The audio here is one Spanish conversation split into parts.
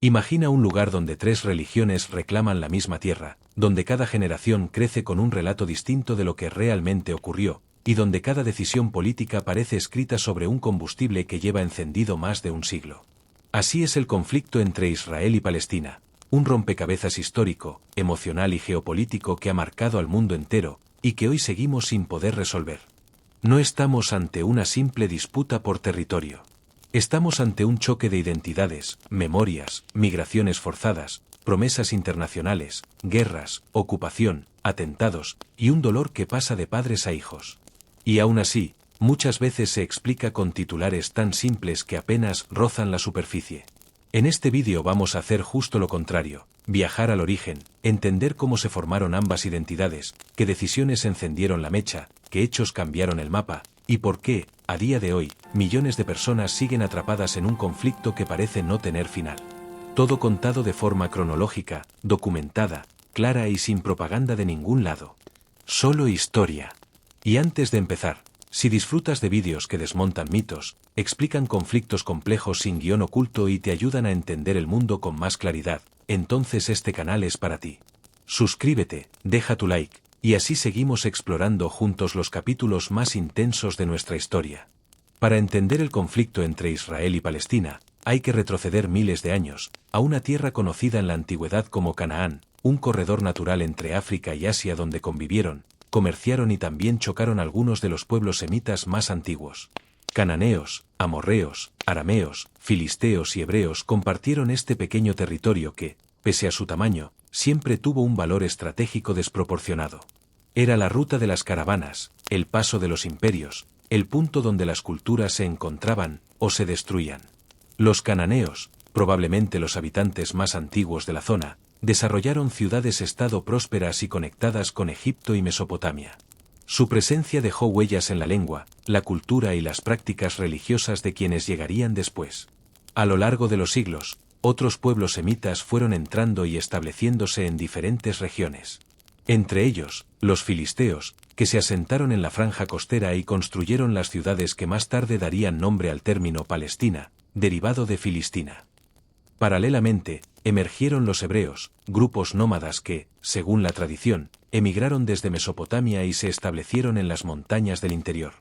Imagina un lugar donde tres religiones reclaman la misma tierra, donde cada generación crece con un relato distinto de lo que realmente ocurrió, y donde cada decisión política parece escrita sobre un combustible que lleva encendido más de un siglo. Así es el conflicto entre Israel y Palestina, un rompecabezas histórico, emocional y geopolítico que ha marcado al mundo entero, y que hoy seguimos sin poder resolver. No estamos ante una simple disputa por territorio. Estamos ante un choque de identidades, memorias, migraciones forzadas, promesas internacionales, guerras, ocupación, atentados, y un dolor que pasa de padres a hijos. Y aún así, muchas veces se explica con titulares tan simples que apenas rozan la superficie. En este vídeo vamos a hacer justo lo contrario, viajar al origen, entender cómo se formaron ambas identidades, qué decisiones encendieron la mecha, qué hechos cambiaron el mapa, y por qué, a día de hoy, millones de personas siguen atrapadas en un conflicto que parece no tener final. Todo contado de forma cronológica, documentada, clara y sin propaganda de ningún lado. Solo historia. Y antes de empezar, si disfrutas de vídeos que desmontan mitos, explican conflictos complejos sin guión oculto y te ayudan a entender el mundo con más claridad, entonces este canal es para ti. Suscríbete, deja tu like, y así seguimos explorando juntos los capítulos más intensos de nuestra historia. Para entender el conflicto entre Israel y Palestina, hay que retroceder miles de años, a una tierra conocida en la antigüedad como Canaán, un corredor natural entre África y Asia donde convivieron, comerciaron y también chocaron algunos de los pueblos semitas más antiguos. Cananeos, amorreos, arameos, filisteos y hebreos compartieron este pequeño territorio que, pese a su tamaño, siempre tuvo un valor estratégico desproporcionado. Era la ruta de las caravanas, el paso de los imperios, el punto donde las culturas se encontraban o se destruían. Los cananeos, probablemente los habitantes más antiguos de la zona, desarrollaron ciudades-estado prósperas y conectadas con Egipto y Mesopotamia. Su presencia dejó huellas en la lengua, la cultura y las prácticas religiosas de quienes llegarían después. A lo largo de los siglos, otros pueblos semitas fueron entrando y estableciéndose en diferentes regiones. Entre ellos, los filisteos, que se asentaron en la franja costera y construyeron las ciudades que más tarde darían nombre al término Palestina, derivado de Filistina. Paralelamente, emergieron los hebreos, grupos nómadas que, según la tradición, emigraron desde Mesopotamia y se establecieron en las montañas del interior.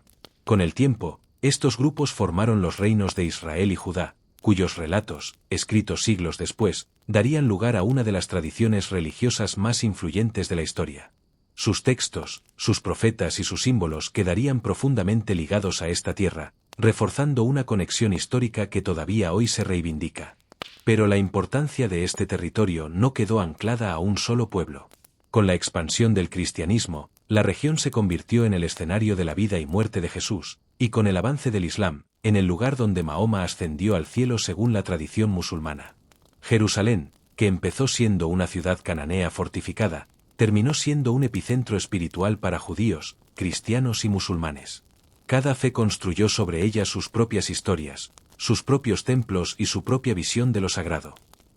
Con el tiempo, estos grupos formaron los reinos de Israel y Judá, cuyos relatos, escritos siglos después, darían lugar a una de las tradiciones religiosas más influyentes de la historia. Sus textos, sus profetas y sus símbolos quedarían profundamente ligados a esta tierra, reforzando una conexión histórica que todavía hoy se reivindica. Pero la importancia de este territorio no quedó anclada a un solo pueblo. Con la expansión del cristianismo, la región se convirtió en el escenario de la vida y muerte de Jesús, y con el avance del Islam, en el lugar donde Mahoma ascendió al cielo según la tradición musulmana. Jerusalén, que empezó siendo una ciudad cananea fortificada, terminó siendo un epicentro espiritual para judíos, cristianos y musulmanes. Cada fe construyó sobre ella sus propias historias, sus propios templos y su propia visión de lo sagrado.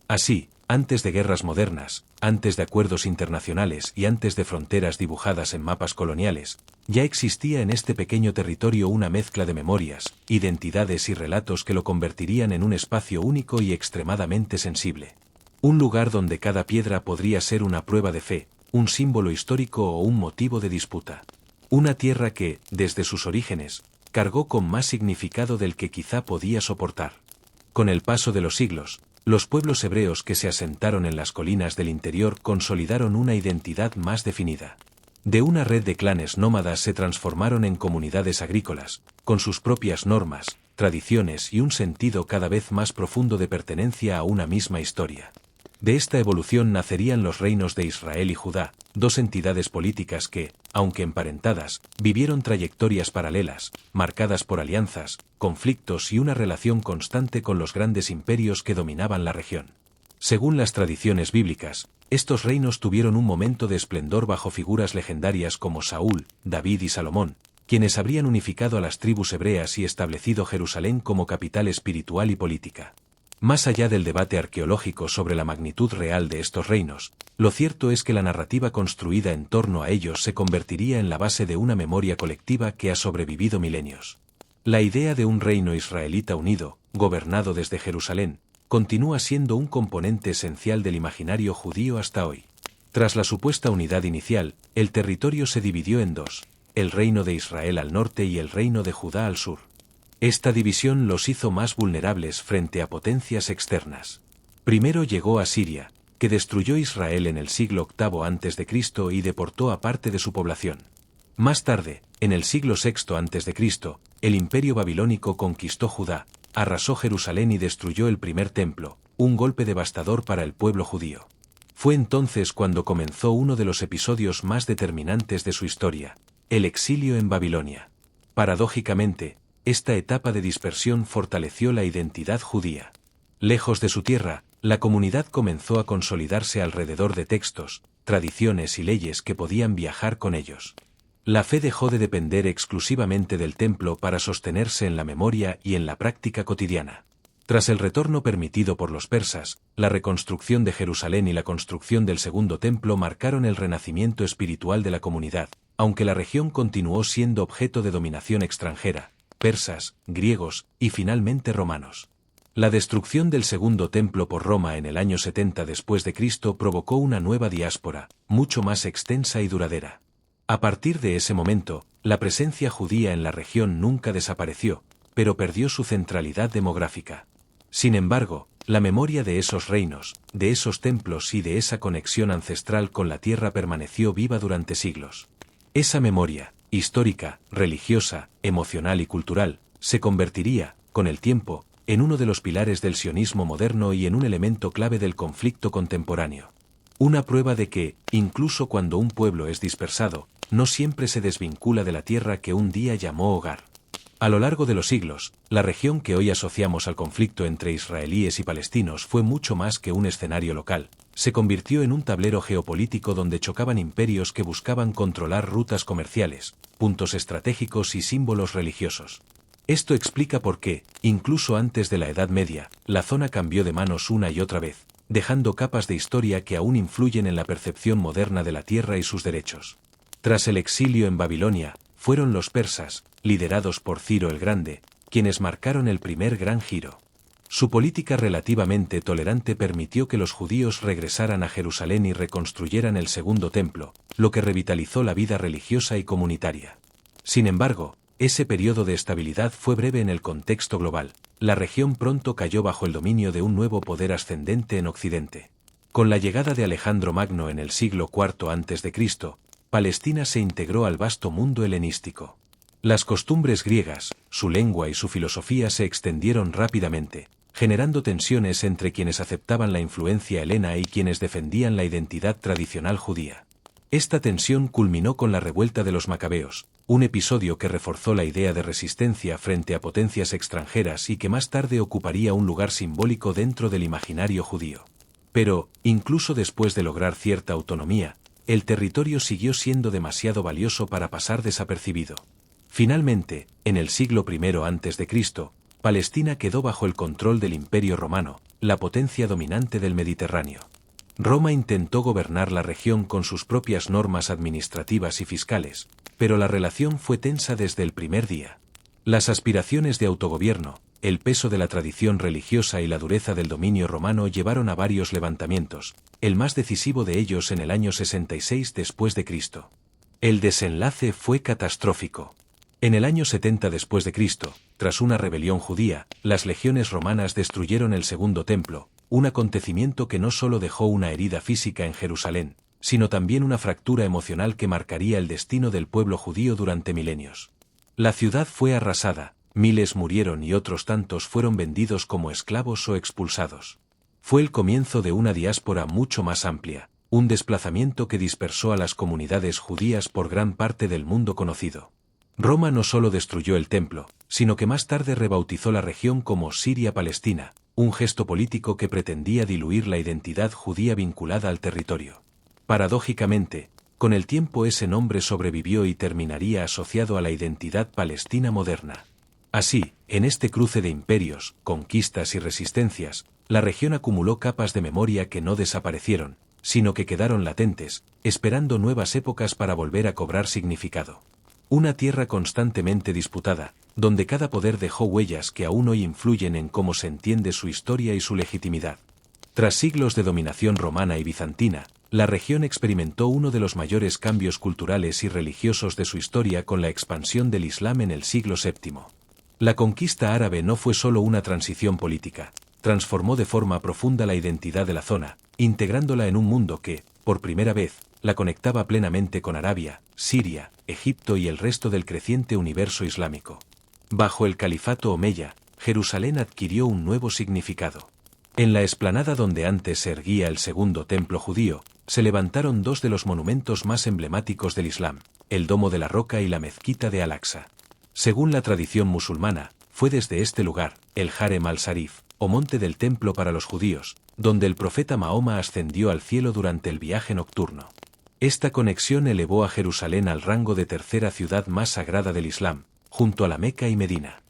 Así, antes de guerras modernas, antes de acuerdos internacionales y antes de fronteras dibujadas en mapas coloniales, ya existía en este pequeño territorio una mezcla de memorias, identidades y relatos que lo convertirían en un espacio único y extremadamente sensible. Un lugar donde cada piedra podría ser una prueba de fe, un símbolo histórico o un motivo de disputa. Una tierra que, desde sus orígenes, cargó con más significado del que quizá podía soportar. Con el paso de los siglos, los pueblos hebreos que se asentaron en las colinas del interior consolidaron una identidad más definida. De una red de clanes nómadas se transformaron en comunidades agrícolas, con sus propias normas, tradiciones y un sentido cada vez más profundo de pertenencia a una misma historia. De esta evolución nacerían los reinos de Israel y Judá, dos entidades políticas que, aunque emparentadas, vivieron trayectorias paralelas, marcadas por alianzas, conflictos y una relación constante con los grandes imperios que dominaban la región. Según las tradiciones bíblicas, estos reinos tuvieron un momento de esplendor bajo figuras legendarias como Saúl, David y Salomón, quienes habrían unificado a las tribus hebreas y establecido Jerusalén como capital espiritual y política. Más allá del debate arqueológico sobre la magnitud real de estos reinos, lo cierto es que la narrativa construida en torno a ellos se convertiría en la base de una memoria colectiva que ha sobrevivido milenios. La idea de un reino israelita unido, gobernado desde Jerusalén, continúa siendo un componente esencial del imaginario judío hasta hoy. Tras la supuesta unidad inicial, el territorio se dividió en dos, el reino de Israel al norte y el reino de Judá al sur. Esta división los hizo más vulnerables frente a potencias externas. Primero llegó Asiria, que destruyó Israel en el siglo VIII a.C. y deportó a parte de su población. Más tarde, en el siglo VI a.C., el imperio babilónico conquistó Judá, arrasó Jerusalén y destruyó el primer templo, un golpe devastador para el pueblo judío. Fue entonces cuando comenzó uno de los episodios más determinantes de su historia, el exilio en Babilonia. Paradójicamente, esta etapa de dispersión fortaleció la identidad judía. Lejos de su tierra, la comunidad comenzó a consolidarse alrededor de textos, tradiciones y leyes que podían viajar con ellos. La fe dejó de depender exclusivamente del templo para sostenerse en la memoria y en la práctica cotidiana. Tras el retorno permitido por los persas, la reconstrucción de Jerusalén y la construcción del segundo templo marcaron el renacimiento espiritual de la comunidad, aunque la región continuó siendo objeto de dominación extranjera, persas, griegos y finalmente romanos. La destrucción del segundo templo por Roma en el año 70 después de Cristo provocó una nueva diáspora, mucho más extensa y duradera. A partir de ese momento, la presencia judía en la región nunca desapareció, pero perdió su centralidad demográfica. Sin embargo, la memoria de esos reinos, de esos templos y de esa conexión ancestral con la tierra permaneció viva durante siglos. Esa memoria, histórica, religiosa, emocional y cultural, se convertiría, con el tiempo, en uno de los pilares del sionismo moderno y en un elemento clave del conflicto contemporáneo. Una prueba de que, incluso cuando un pueblo es dispersado, no siempre se desvincula de la tierra que un día llamó hogar. A lo largo de los siglos, la región que hoy asociamos al conflicto entre israelíes y palestinos fue mucho más que un escenario local. Se convirtió en un tablero geopolítico donde chocaban imperios que buscaban controlar rutas comerciales, puntos estratégicos y símbolos religiosos. Esto explica por qué, incluso antes de la Edad Media, la zona cambió de manos una y otra vez, dejando capas de historia que aún influyen en la percepción moderna de la tierra y sus derechos. Tras el exilio en Babilonia, fueron los persas, liderados por Ciro el Grande, quienes marcaron el primer gran giro. Su política relativamente tolerante permitió que los judíos regresaran a Jerusalén y reconstruyeran el segundo templo, lo que revitalizó la vida religiosa y comunitaria. Sin embargo, ese periodo de estabilidad fue breve en el contexto global. La región pronto cayó bajo el dominio de un nuevo poder ascendente en Occidente. Con la llegada de Alejandro Magno en el siglo IV a.C., Palestina se integró al vasto mundo helenístico. Las costumbres griegas, su lengua y su filosofía se extendieron rápidamente, generando tensiones entre quienes aceptaban la influencia helena y quienes defendían la identidad tradicional judía. Esta tensión culminó con la revuelta de los macabeos, un episodio que reforzó la idea de resistencia frente a potencias extranjeras y que más tarde ocuparía un lugar simbólico dentro del imaginario judío. Pero, incluso después de lograr cierta autonomía, el territorio siguió siendo demasiado valioso para pasar desapercibido. Finalmente, en el siglo I a.C., Palestina quedó bajo el control del Imperio Romano, la potencia dominante del Mediterráneo. Roma intentó gobernar la región con sus propias normas administrativas y fiscales, pero la relación fue tensa desde el primer día. Las aspiraciones de autogobierno, el peso de la tradición religiosa y la dureza del dominio romano llevaron a varios levantamientos, el más decisivo de ellos en el año 66 después de Cristo. El desenlace fue catastrófico. En el año 70 después de Cristo, tras una rebelión judía, las legiones romanas destruyeron el segundo templo, un acontecimiento que no solo dejó una herida física en Jerusalén, sino también una fractura emocional que marcaría el destino del pueblo judío durante milenios. La ciudad fue arrasada, miles murieron y otros tantos fueron vendidos como esclavos o expulsados. Fue el comienzo de una diáspora mucho más amplia, un desplazamiento que dispersó a las comunidades judías por gran parte del mundo conocido. Roma no solo destruyó el templo, sino que más tarde rebautizó la región como Siria-Palestina, un gesto político que pretendía diluir la identidad judía vinculada al territorio. Paradójicamente, con el tiempo ese nombre sobrevivió y terminaría asociado a la identidad palestina moderna. Así, en este cruce de imperios, conquistas y resistencias, la región acumuló capas de memoria que no desaparecieron, sino que quedaron latentes, esperando nuevas épocas para volver a cobrar significado. Una tierra constantemente disputada, donde cada poder dejó huellas que aún hoy influyen en cómo se entiende su historia y su legitimidad. Tras siglos de dominación romana y bizantina, la región experimentó uno de los mayores cambios culturales y religiosos de su historia con la expansión del Islam en el siglo VII. La conquista árabe no fue solo una transición política, transformó de forma profunda la identidad de la zona, integrándola en un mundo que, por primera vez, la conectaba plenamente con Arabia, Siria, Egipto y el resto del creciente universo islámico. Bajo el califato omeya, Jerusalén adquirió un nuevo significado. En la explanada donde antes se erguía el segundo templo judío, se levantaron dos de los monumentos más emblemáticos del Islam, el Domo de la Roca y la Mezquita de Al-Aqsa. Según la tradición musulmana, fue desde este lugar, el Harem al-Sharif, o monte del templo para los judíos, donde el profeta Mahoma ascendió al cielo durante el viaje nocturno. Esta conexión elevó a Jerusalén al rango de tercera ciudad más sagrada del Islam, junto a la Meca y Medina.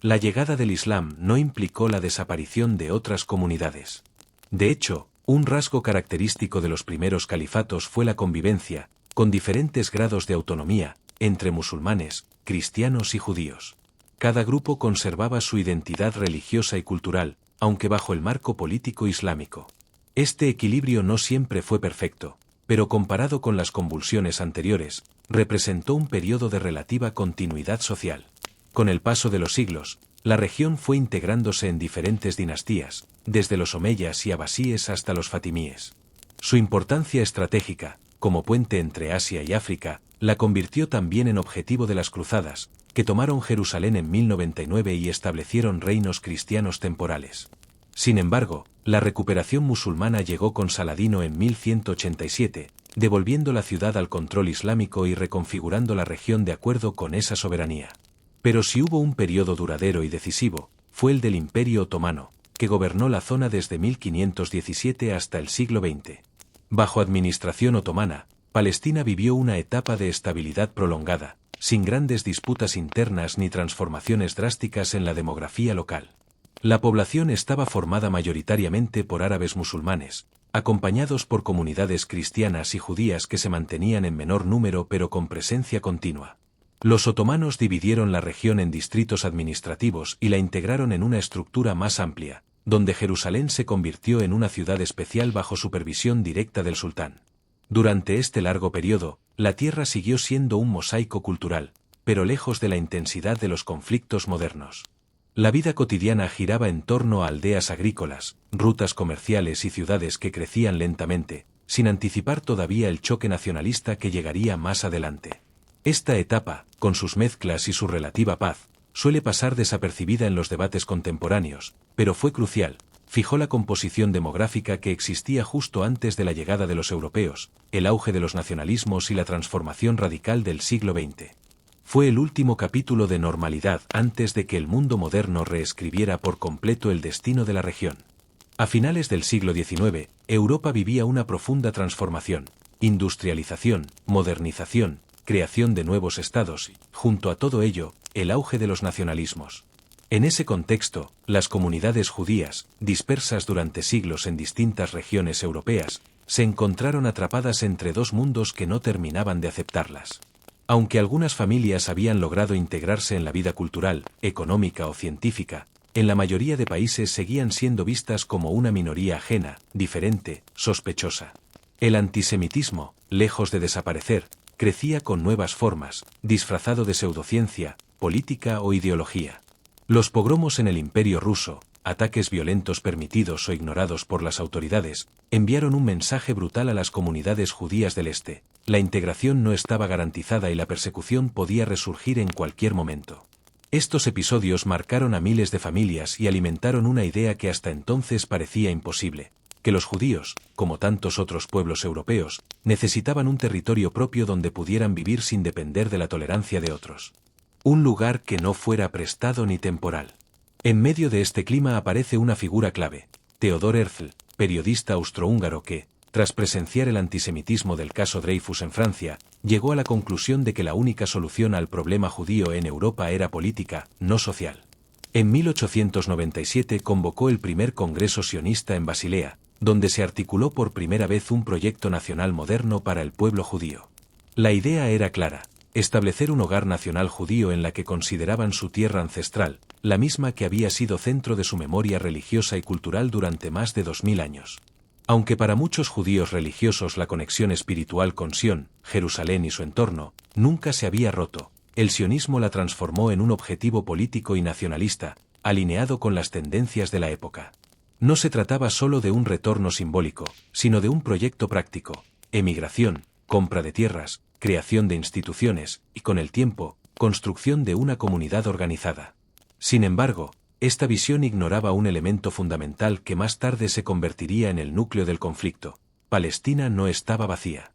La llegada del Islam no implicó la desaparición de otras comunidades. De hecho, un rasgo característico de los primeros califatos fue la convivencia, con diferentes grados de autonomía, entre musulmanes, cristianos y judíos. Cada grupo conservaba su identidad religiosa y cultural, aunque bajo el marco político islámico. Este equilibrio no siempre fue perfecto, pero comparado con las convulsiones anteriores, representó un periodo de relativa continuidad social. Con el paso de los siglos, la región fue integrándose en diferentes dinastías, desde los omeyas y abasíes hasta los fatimíes. Su importancia estratégica, como puente entre Asia y África, la convirtió también en objetivo de las cruzadas, que tomaron Jerusalén en 1099 y establecieron reinos cristianos temporales. Sin embargo, la recuperación musulmana llegó con Saladino en 1187, devolviendo la ciudad al control islámico y reconfigurando la región de acuerdo con esa soberanía. Pero si hubo un periodo duradero y decisivo, fue el del Imperio Otomano, que gobernó la zona desde 1517 hasta el siglo XX. Bajo administración otomana, Palestina vivió una etapa de estabilidad prolongada, sin grandes disputas internas ni transformaciones drásticas en la demografía local. La población estaba formada mayoritariamente por árabes musulmanes, acompañados por comunidades cristianas y judías que se mantenían en menor número pero con presencia continua. Los otomanos dividieron la región en distritos administrativos y la integraron en una estructura más amplia, donde Jerusalén se convirtió en una ciudad especial bajo supervisión directa del sultán. Durante este largo periodo, la tierra siguió siendo un mosaico cultural, pero lejos de la intensidad de los conflictos modernos. La vida cotidiana giraba en torno a aldeas agrícolas, rutas comerciales y ciudades que crecían lentamente, sin anticipar todavía el choque nacionalista que llegaría más adelante. Esta etapa, con sus mezclas y su relativa paz, suele pasar desapercibida en los debates contemporáneos, pero fue crucial, fijó la composición demográfica que existía justo antes de la llegada de los europeos, el auge de los nacionalismos y la transformación radical del siglo XX. Fue el último capítulo de normalidad antes de que el mundo moderno reescribiera por completo el destino de la región. A finales del siglo XIX, Europa vivía una profunda transformación, industrialización, modernización, creación de nuevos estados y, junto a todo ello, el auge de los nacionalismos. En ese contexto, las comunidades judías, dispersas durante siglos en distintas regiones europeas, se encontraron atrapadas entre dos mundos que no terminaban de aceptarlas. Aunque algunas familias habían logrado integrarse en la vida cultural, económica o científica, en la mayoría de países seguían siendo vistas como una minoría ajena, diferente, sospechosa. El antisemitismo, lejos de desaparecer, crecía con nuevas formas, disfrazado de pseudociencia, política o ideología. Los pogromos en el Imperio ruso, ataques violentos permitidos o ignorados por las autoridades, enviaron un mensaje brutal a las comunidades judías del Este. La integración no estaba garantizada y la persecución podía resurgir en cualquier momento. Estos episodios marcaron a miles de familias y alimentaron una idea que hasta entonces parecía imposible, que los judíos, como tantos otros pueblos europeos, necesitaban un territorio propio donde pudieran vivir sin depender de la tolerancia de otros. Un lugar que no fuera prestado ni temporal. En medio de este clima aparece una figura clave, Theodor Herzl, periodista austrohúngaro que, tras presenciar el antisemitismo del caso Dreyfus en Francia, llegó a la conclusión de que la única solución al problema judío en Europa era política, no social. En 1897 convocó el primer Congreso sionista en Basilea, donde se articuló por primera vez un proyecto nacional moderno para el pueblo judío. La idea era clara: establecer un hogar nacional judío en la que consideraban su tierra ancestral, la misma que había sido centro de su memoria religiosa y cultural durante más de 2000 años. Aunque para muchos judíos religiosos la conexión espiritual con Sion, Jerusalén y su entorno, nunca se había roto, el sionismo la transformó en un objetivo político y nacionalista, alineado con las tendencias de la época. No se trataba solo de un retorno simbólico, sino de un proyecto práctico: emigración, compra de tierras, creación de instituciones, y con el tiempo, construcción de una comunidad organizada. Sin embargo, esta visión ignoraba un elemento fundamental que más tarde se convertiría en el núcleo del conflicto: Palestina no estaba vacía.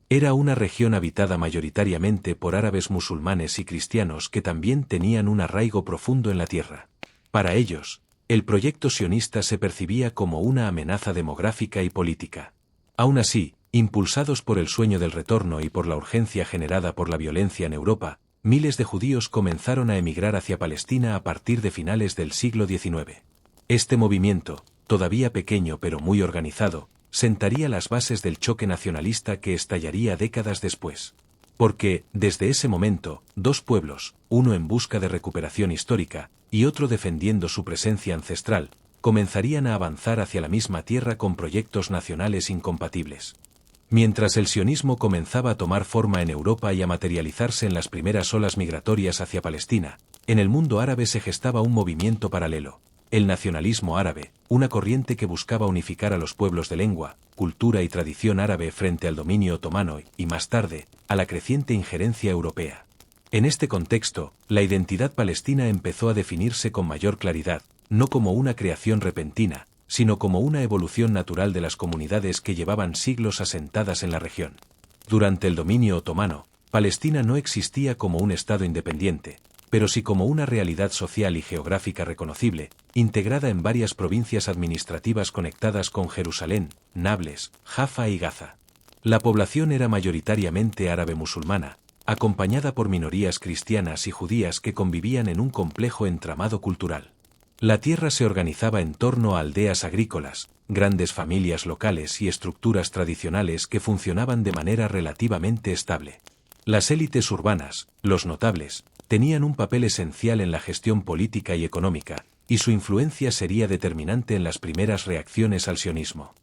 Era una región habitada mayoritariamente por árabes musulmanes y cristianos que también tenían un arraigo profundo en la tierra. Para ellos, el proyecto sionista se percibía como una amenaza demográfica y política. Aún así, impulsados por el sueño del retorno y por la urgencia generada por la violencia en Europa, miles de judíos comenzaron a emigrar hacia Palestina a partir de finales del siglo XIX. Este movimiento, todavía pequeño pero muy organizado, sentaría las bases del choque nacionalista que estallaría décadas después. Porque, desde ese momento, dos pueblos, uno en busca de recuperación histórica, y otro defendiendo su presencia ancestral, comenzarían a avanzar hacia la misma tierra con proyectos nacionales incompatibles. Mientras el sionismo comenzaba a tomar forma en Europa y a materializarse en las primeras olas migratorias hacia Palestina, en el mundo árabe se gestaba un movimiento paralelo: el nacionalismo árabe, una corriente que buscaba unificar a los pueblos de lengua, cultura y tradición árabe frente al dominio otomano y, más tarde, a la creciente injerencia europea. En este contexto, la identidad palestina empezó a definirse con mayor claridad, no como una creación repentina, sino como una evolución natural de las comunidades que llevaban siglos asentadas en la región. Durante el dominio otomano, Palestina no existía como un estado independiente, pero sí como una realidad social y geográfica reconocible, integrada en varias provincias administrativas conectadas con Jerusalén, Nablus, Jaffa y Gaza. La población era mayoritariamente árabe musulmana, acompañada por minorías cristianas y judías que convivían en un complejo entramado cultural. La tierra se organizaba en torno a aldeas agrícolas, grandes familias locales y estructuras tradicionales que funcionaban de manera relativamente estable. Las élites urbanas, los notables, tenían un papel esencial en la gestión política y económica, y su influencia sería determinante en las primeras reacciones al sionismo.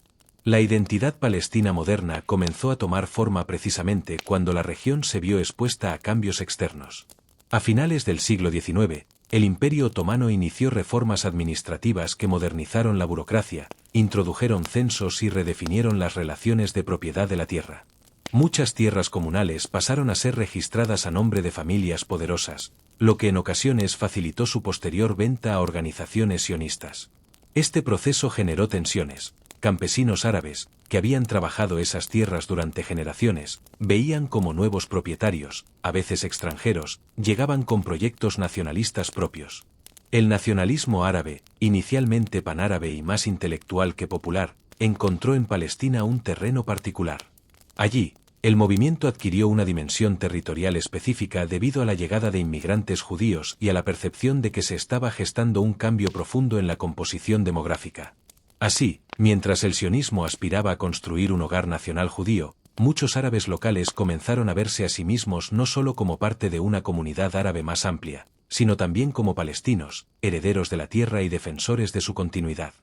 La identidad palestina moderna comenzó a tomar forma precisamente cuando la región se vio expuesta a cambios externos. A finales del siglo XIX, el Imperio Otomano inició reformas administrativas que modernizaron la burocracia, introdujeron censos y redefinieron las relaciones de propiedad de la tierra. Muchas tierras comunales pasaron a ser registradas a nombre de familias poderosas, lo que en ocasiones facilitó su posterior venta a organizaciones sionistas. Este proceso generó tensiones. Campesinos árabes, que habían trabajado esas tierras durante generaciones, veían como nuevos propietarios, a veces extranjeros, llegaban con proyectos nacionalistas propios. El nacionalismo árabe, inicialmente panárabe y más intelectual que popular, encontró en Palestina un terreno particular. Allí, el movimiento adquirió una dimensión territorial específica debido a la llegada de inmigrantes judíos y a la percepción de que se estaba gestando un cambio profundo en la composición demográfica. Así, mientras el sionismo aspiraba a construir un hogar nacional judío, muchos árabes locales comenzaron a verse a sí mismos no solo como parte de una comunidad árabe más amplia, sino también como palestinos, herederos de la tierra y defensores de su continuidad.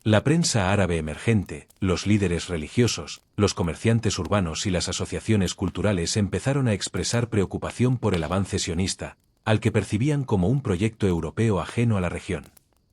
La prensa árabe emergente, los líderes religiosos, los comerciantes urbanos y las asociaciones culturales empezaron a expresar preocupación por el avance sionista, al que percibían como un proyecto europeo ajeno a la región.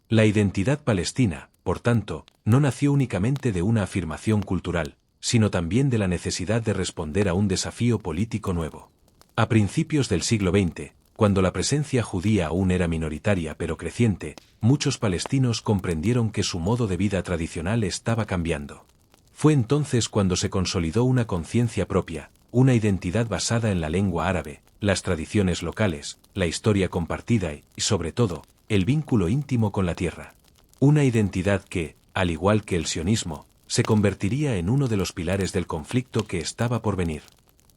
La identidad palestina, por tanto, no nació únicamente de una afirmación cultural, sino también de la necesidad de responder a un desafío político nuevo. A principios del siglo XX, cuando la presencia judía aún era minoritaria pero creciente, muchos palestinos comprendieron que su modo de vida tradicional estaba cambiando. Fue entonces cuando se consolidó una conciencia propia, una identidad basada en la lengua árabe, las tradiciones locales, la historia compartida y, sobre todo, el vínculo íntimo con la tierra. Una identidad que, al igual que el sionismo, se convertiría en uno de los pilares del conflicto que estaba por venir.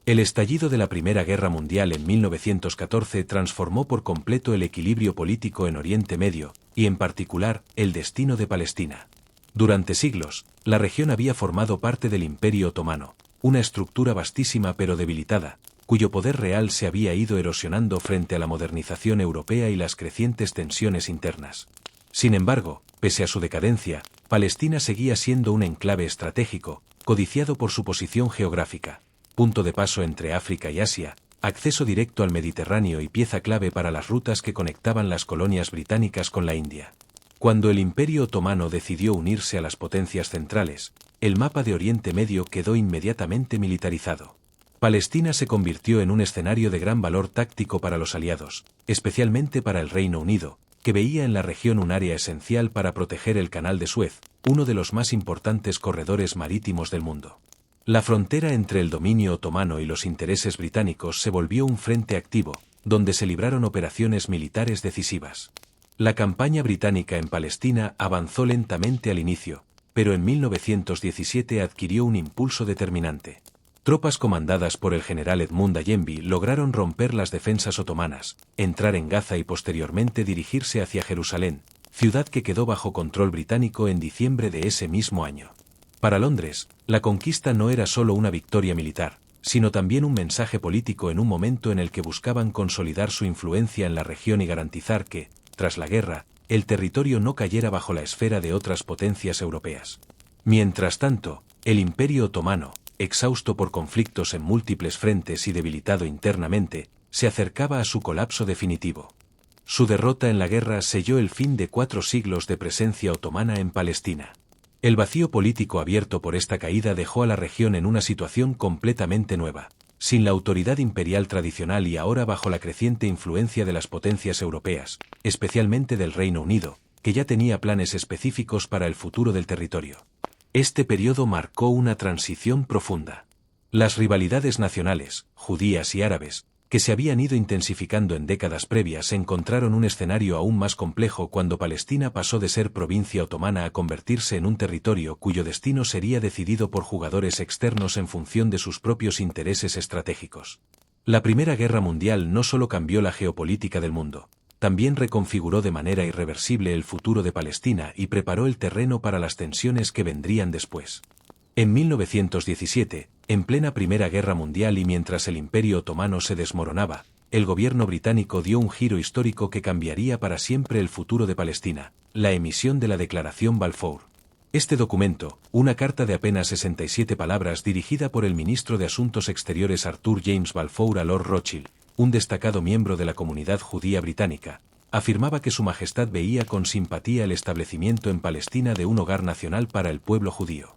El estallido de la Primera Guerra Mundial en 1914 transformó por completo el equilibrio político en Oriente Medio, y en particular, el destino de Palestina. Durante siglos, la región había formado parte del Imperio Otomano, una estructura vastísima pero debilitada, cuyo poder real se había ido erosionando frente a la modernización europea y las crecientes tensiones internas. Sin embargo, pese a su decadencia, Palestina seguía siendo un enclave estratégico, codiciado por su posición geográfica, punto de paso entre África y Asia, acceso directo al Mediterráneo y pieza clave para las rutas que conectaban las colonias británicas con la India. Cuando el Imperio Otomano decidió unirse a las potencias centrales, el mapa de Oriente Medio quedó inmediatamente militarizado. Palestina se convirtió en un escenario de gran valor táctico para los aliados, especialmente para el Reino Unido, que veía en la región un área esencial para proteger el Canal de Suez, uno de los más importantes corredores marítimos del mundo. La frontera entre el dominio otomano y los intereses británicos se volvió un frente activo, donde se libraron operaciones militares decisivas. La campaña británica en Palestina avanzó lentamente al inicio, pero en 1917 adquirió un impulso determinante. Tropas comandadas por el general Edmund Allenby lograron romper las defensas otomanas, entrar en Gaza y posteriormente dirigirse hacia Jerusalén, ciudad que quedó bajo control británico en diciembre de ese mismo año. Para Londres, la conquista no era solo una victoria militar, sino también un mensaje político en un momento en el que buscaban consolidar su influencia en la región y garantizar que, tras la guerra, el territorio no cayera bajo la esfera de otras potencias europeas. Mientras tanto, el Imperio Otomano, exhausto por conflictos en múltiples frentes y debilitado internamente, se acercaba a su colapso definitivo. Su derrota en la guerra selló el fin de 4 siglos de presencia otomana en Palestina. El vacío político abierto por esta caída dejó a la región en una situación completamente nueva, sin la autoridad imperial tradicional y ahora bajo la creciente influencia de las potencias europeas, especialmente del Reino Unido, que ya tenía planes específicos para el futuro del territorio. Este periodo marcó una transición profunda. Las rivalidades nacionales, judías y árabes, que se habían ido intensificando en décadas previas, encontraron un escenario aún más complejo cuando Palestina pasó de ser provincia otomana a convertirse en un territorio cuyo destino sería decidido por jugadores externos en función de sus propios intereses estratégicos. La Primera Guerra Mundial no solo cambió la geopolítica del mundo, también reconfiguró de manera irreversible el futuro de Palestina y preparó el terreno para las tensiones que vendrían después. En 1917, en plena Primera Guerra Mundial y mientras el Imperio Otomano se desmoronaba, el gobierno británico dio un giro histórico que cambiaría para siempre el futuro de Palestina, la emisión de la Declaración Balfour. Este documento, una carta de apenas 67 palabras dirigida por el ministro de Asuntos Exteriores Arthur James Balfour a Lord Rothschild, un destacado miembro de la comunidad judía británica, afirmaba que Su Majestad veía con simpatía el establecimiento en Palestina de un hogar nacional para el pueblo judío.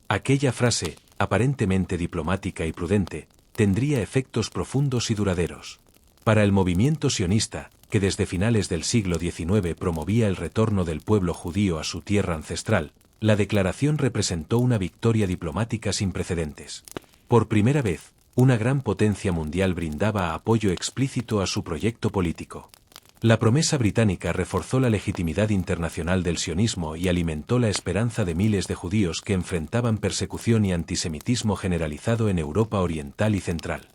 Aquella frase, aparentemente diplomática y prudente, tendría efectos profundos y duraderos. Para el movimiento sionista, que desde finales del siglo XIX promovía el retorno del pueblo judío a su tierra ancestral, la declaración representó una victoria diplomática sin precedentes. Por primera vez, una gran potencia mundial brindaba apoyo explícito a su proyecto político. La promesa británica reforzó la legitimidad internacional del sionismo y alimentó la esperanza de miles de judíos que enfrentaban persecución y antisemitismo generalizado en Europa Oriental y Central.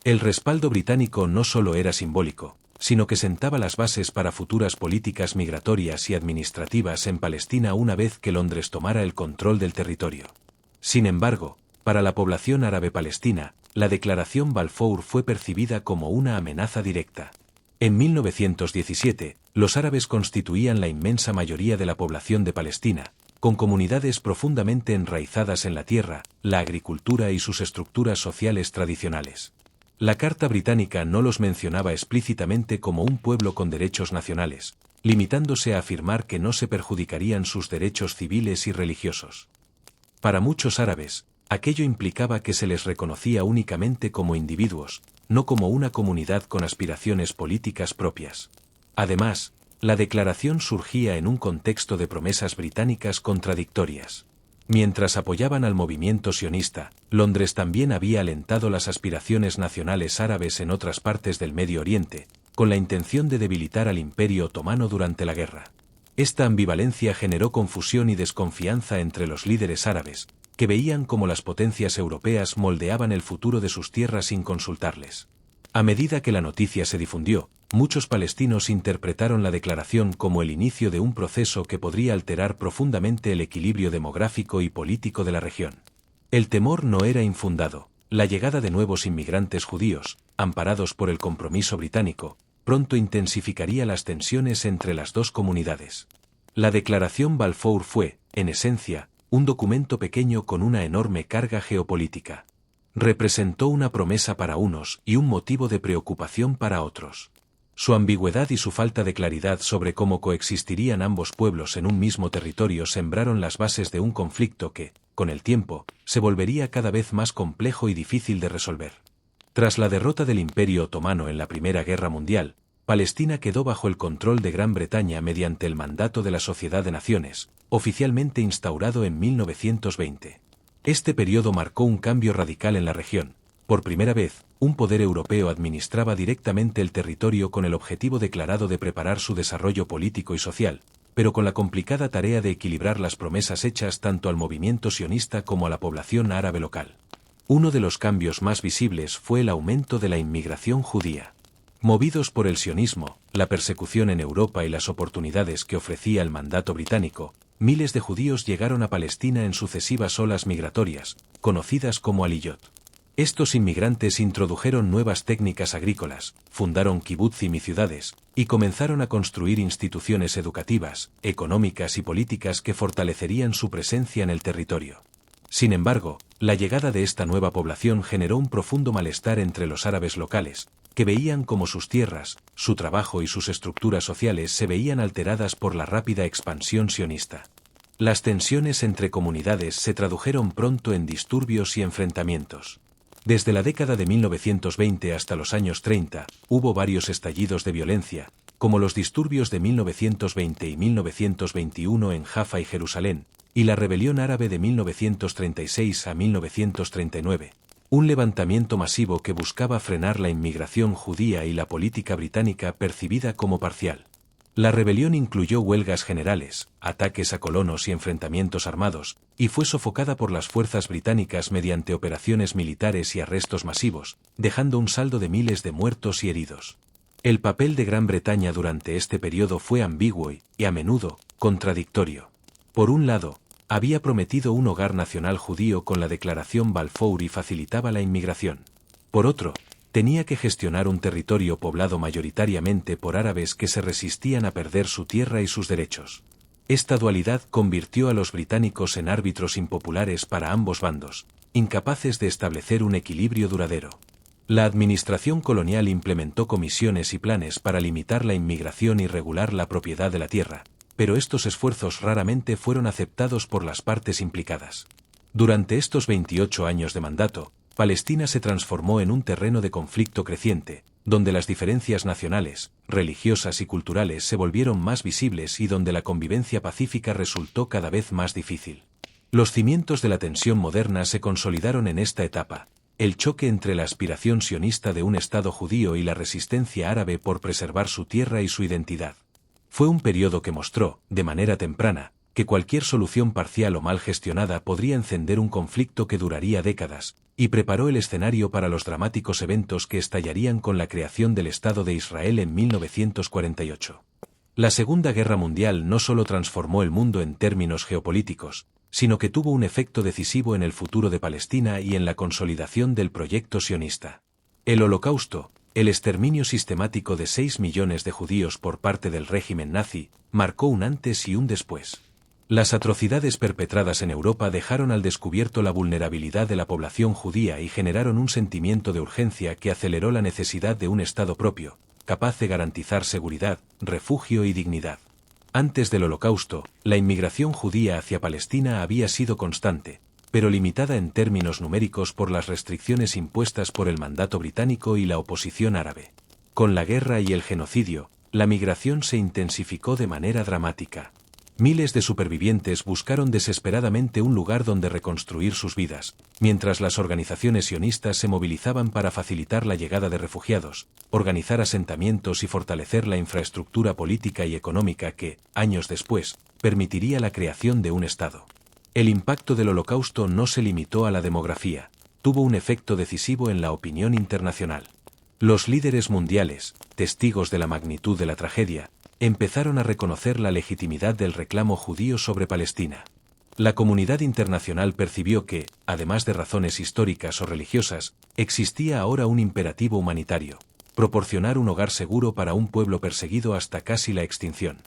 El respaldo británico no solo era simbólico, sino que sentaba las bases para futuras políticas migratorias y administrativas en Palestina una vez que Londres tomara el control del territorio. Sin embargo, para la población árabe palestina, la Declaración Balfour fue percibida como una amenaza directa. En 1917, los árabes constituían la inmensa mayoría de la población de Palestina, con comunidades profundamente enraizadas en la tierra, la agricultura y sus estructuras sociales tradicionales. La Carta Británica no los mencionaba explícitamente como un pueblo con derechos nacionales, limitándose a afirmar que no se perjudicarían sus derechos civiles y religiosos. Para muchos árabes, aquello implicaba que se les reconocía únicamente como individuos, no como una comunidad con aspiraciones políticas propias. Además, la declaración surgía en un contexto de promesas británicas contradictorias. Mientras apoyaban al movimiento sionista, Londres también había alentado las aspiraciones nacionales árabes en otras partes del Medio Oriente, con la intención de debilitar al Imperio Otomano durante la guerra. Esta ambivalencia generó confusión y desconfianza entre los líderes árabes, que veían cómo las potencias europeas moldeaban el futuro de sus tierras sin consultarles. A medida que la noticia se difundió, muchos palestinos interpretaron la declaración como el inicio de un proceso que podría alterar profundamente el equilibrio demográfico y político de la región. El temor no era infundado, La llegada de nuevos inmigrantes judíos, amparados por el compromiso británico, pronto intensificaría las tensiones entre las dos comunidades. La Declaración Balfour fue, en esencia, un documento pequeño con una enorme carga geopolítica. Representó una promesa para unos y un motivo de preocupación para otros. Su ambigüedad y su falta de claridad sobre cómo coexistirían ambos pueblos en un mismo territorio sembraron las bases de un conflicto que, con el tiempo, se volvería cada vez más complejo y difícil de resolver. Tras la derrota del Imperio Otomano en la Primera Guerra Mundial, Palestina quedó bajo el control de Gran Bretaña mediante el mandato de la Sociedad de Naciones, oficialmente instaurado en 1920. Este periodo marcó un cambio radical en la región. Por primera vez, un poder europeo administraba directamente el territorio con el objetivo declarado de preparar su desarrollo político y social, pero con la complicada tarea de equilibrar las promesas hechas tanto al movimiento sionista como a la población árabe local. Uno de los cambios más visibles fue el aumento de la inmigración judía. Movidos por el sionismo, la persecución en Europa y las oportunidades que ofrecía el mandato británico, miles de judíos llegaron a Palestina en sucesivas olas migratorias, conocidas como aliyot. Estos inmigrantes introdujeron nuevas técnicas agrícolas, fundaron kibutzim y ciudades, y comenzaron a construir instituciones educativas, económicas y políticas que fortalecerían su presencia en el territorio. Sin embargo, la llegada de esta nueva población generó un profundo malestar entre los árabes locales, que veían cómo sus tierras, su trabajo y sus estructuras sociales se veían alteradas por la rápida expansión sionista. Las tensiones entre comunidades se tradujeron pronto en disturbios y enfrentamientos. Desde la década de 1920 hasta los años 30, hubo varios estallidos de violencia, como los disturbios de 1920 y 1921 en Jaffa y Jerusalén, y la rebelión árabe de 1936 a 1939. Un levantamiento masivo que buscaba frenar la inmigración judía y la política británica percibida como parcial. La rebelión incluyó huelgas generales, ataques a colonos y enfrentamientos armados, y fue sofocada por las fuerzas británicas mediante operaciones militares y arrestos masivos, dejando un saldo de miles de muertos y heridos. El papel de Gran Bretaña durante este periodo fue ambiguo y, a menudo, contradictorio. Por un lado, había prometido un hogar nacional judío con la Declaración Balfour y facilitaba la inmigración. Por otro, tenía que gestionar un territorio poblado mayoritariamente por árabes que se resistían a perder su tierra y sus derechos. Esta dualidad convirtió a los británicos en árbitros impopulares para ambos bandos, incapaces de establecer un equilibrio duradero. La administración colonial implementó comisiones y planes para limitar la inmigración y regular la propiedad de la tierra, pero estos esfuerzos raramente fueron aceptados por las partes implicadas. Durante estos 28 años de mandato, Palestina se transformó en un terreno de conflicto creciente, donde las diferencias nacionales, religiosas y culturales se volvieron más visibles y donde la convivencia pacífica resultó cada vez más difícil. Los cimientos de la tensión moderna se consolidaron en esta etapa, el choque entre la aspiración sionista de un Estado judío y la resistencia árabe por preservar su tierra y su identidad. Fue un periodo que mostró, de manera temprana, que cualquier solución parcial o mal gestionada podría encender un conflicto que duraría décadas, y preparó el escenario para los dramáticos eventos que estallarían con la creación del Estado de Israel en 1948. La Segunda Guerra Mundial no solo transformó el mundo en términos geopolíticos, sino que tuvo un efecto decisivo en el futuro de Palestina y en la consolidación del proyecto sionista. El Holocausto, el exterminio sistemático de 6 millones de judíos por parte del régimen nazi, marcó un antes y un después. Las atrocidades perpetradas en Europa dejaron al descubierto la vulnerabilidad de la población judía y generaron un sentimiento de urgencia que aceleró la necesidad de un Estado propio, capaz de garantizar seguridad, refugio y dignidad. Antes del Holocausto, la inmigración judía hacia Palestina había sido constante, pero limitada en términos numéricos por las restricciones impuestas por el mandato británico y la oposición árabe. Con la guerra y el genocidio, la migración se intensificó de manera dramática. Miles de supervivientes buscaron desesperadamente un lugar donde reconstruir sus vidas, mientras las organizaciones sionistas se movilizaban para facilitar la llegada de refugiados, organizar asentamientos y fortalecer la infraestructura política y económica que, años después, permitiría la creación de un Estado. El impacto del Holocausto no se limitó a la demografía, tuvo un efecto decisivo en la opinión internacional. Los líderes mundiales, testigos de la magnitud de la tragedia, empezaron a reconocer la legitimidad del reclamo judío sobre Palestina. La comunidad internacional percibió que, además de razones históricas o religiosas, existía ahora un imperativo humanitario: proporcionar un hogar seguro para un pueblo perseguido hasta casi la extinción.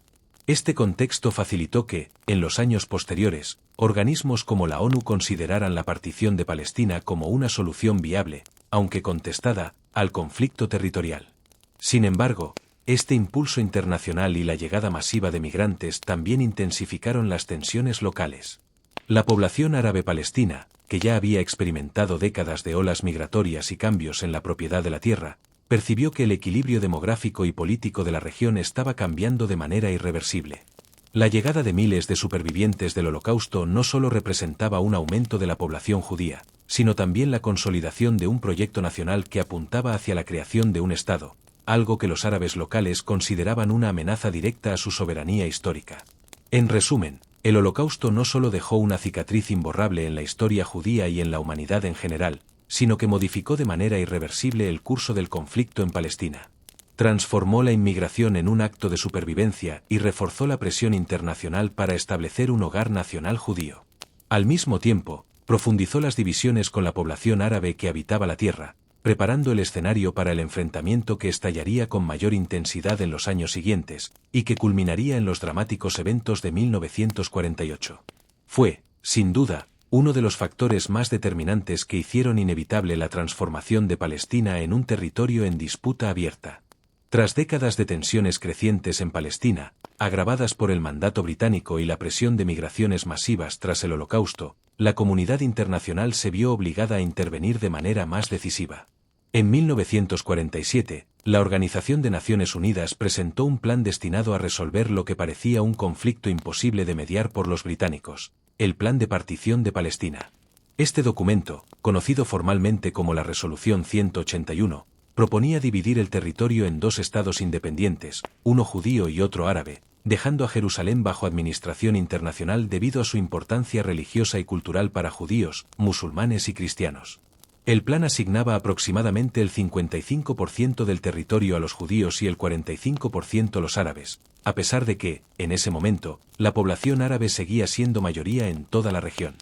Este contexto facilitó que, en los años posteriores, organismos como la ONU consideraran la partición de Palestina como una solución viable, aunque contestada, al conflicto territorial. Sin embargo, este impulso internacional y la llegada masiva de migrantes también intensificaron las tensiones locales. La población árabe palestina, que ya había experimentado décadas de olas migratorias y cambios en la propiedad de la tierra, percibió que el equilibrio demográfico y político de la región estaba cambiando de manera irreversible. La llegada de miles de supervivientes del Holocausto no solo representaba un aumento de la población judía, sino también la consolidación de un proyecto nacional que apuntaba hacia la creación de un Estado, algo que los árabes locales consideraban una amenaza directa a su soberanía histórica. En resumen, el Holocausto no solo dejó una cicatriz imborrable en la historia judía y en la humanidad en general, sino que modificó de manera irreversible el curso del conflicto en Palestina. Transformó la inmigración en un acto de supervivencia y reforzó la presión internacional para establecer un hogar nacional judío. Al mismo tiempo, profundizó las divisiones con la población árabe que habitaba la tierra, preparando el escenario para el enfrentamiento que estallaría con mayor intensidad en los años siguientes, y que culminaría en los dramáticos eventos de 1948. Fue, sin duda, uno de los factores más determinantes que hicieron inevitable la transformación de Palestina en un territorio en disputa abierta. Tras décadas de tensiones crecientes en Palestina, agravadas por el mandato británico y la presión de migraciones masivas tras el Holocausto, la comunidad internacional se vio obligada a intervenir de manera más decisiva. En 1947, la Organización de Naciones Unidas presentó un plan destinado a resolver lo que parecía un conflicto imposible de mediar por los británicos: el Plan de Partición de Palestina. Este documento, conocido formalmente como la Resolución 181, proponía dividir el territorio en dos estados independientes, uno judío y otro árabe, dejando a Jerusalén bajo administración internacional debido a su importancia religiosa y cultural para judíos, musulmanes y cristianos. El plan asignaba aproximadamente el 55% del territorio a los judíos y el 45% a los árabes, a pesar de que, en ese momento, la población árabe seguía siendo mayoría en toda la región.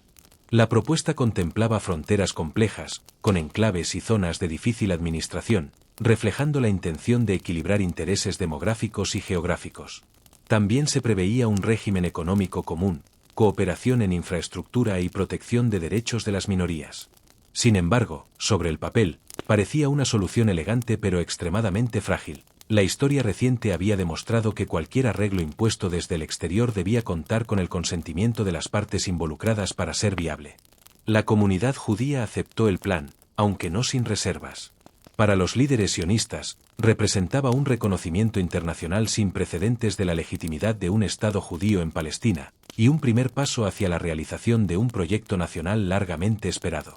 La propuesta contemplaba fronteras complejas, con enclaves y zonas de difícil administración, reflejando la intención de equilibrar intereses demográficos y geográficos. También se preveía un régimen económico común, cooperación en infraestructura y protección de derechos de las minorías. Sin embargo, sobre el papel, parecía una solución elegante pero extremadamente frágil. La historia reciente había demostrado que cualquier arreglo impuesto desde el exterior debía contar con el consentimiento de las partes involucradas para ser viable. La comunidad judía aceptó el plan, aunque no sin reservas. Para los líderes sionistas, representaba un reconocimiento internacional sin precedentes de la legitimidad de un Estado judío en Palestina, y un primer paso hacia la realización de un proyecto nacional largamente esperado.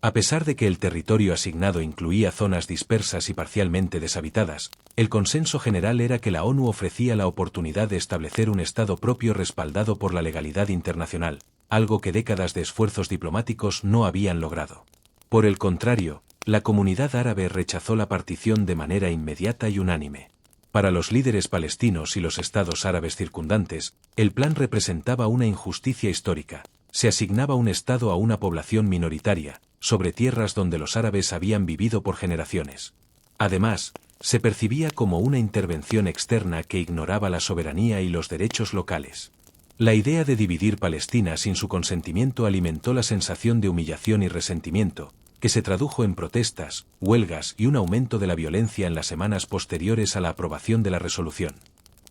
A pesar de que el territorio asignado incluía zonas dispersas y parcialmente deshabitadas, el consenso general era que la ONU ofrecía la oportunidad de establecer un Estado propio respaldado por la legalidad internacional, algo que décadas de esfuerzos diplomáticos no habían logrado. Por el contrario, la comunidad árabe rechazó la partición de manera inmediata y unánime. Para los líderes palestinos y los estados árabes circundantes, el plan representaba una injusticia histórica. Se asignaba un Estado a una población minoritaria, sobre tierras donde los árabes habían vivido por generaciones. Además, se percibía como una intervención externa que ignoraba la soberanía y los derechos locales. La idea de dividir Palestina sin su consentimiento alimentó la sensación de humillación y resentimiento, que se tradujo en protestas, huelgas y un aumento de la violencia en las semanas posteriores a la aprobación de la resolución.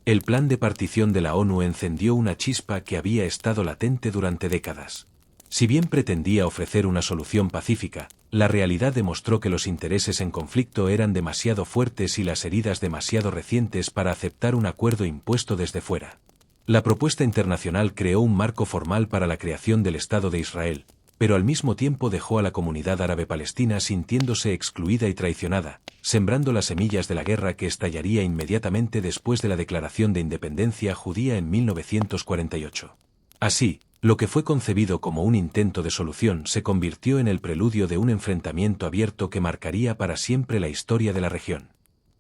El plan de partición de la ONU encendió una chispa que había estado latente durante décadas. Si bien pretendía ofrecer una solución pacífica, la realidad demostró que los intereses en conflicto eran demasiado fuertes y las heridas demasiado recientes para aceptar un acuerdo impuesto desde fuera. La propuesta internacional creó un marco formal para la creación del Estado de Israel, pero al mismo tiempo dejó a la comunidad árabe palestina sintiéndose excluida y traicionada, sembrando las semillas de la guerra que estallaría inmediatamente después de la declaración de independencia judía en 1948. Así, lo que fue concebido como un intento de solución se convirtió en el preludio de un enfrentamiento abierto que marcaría para siempre la historia de la región.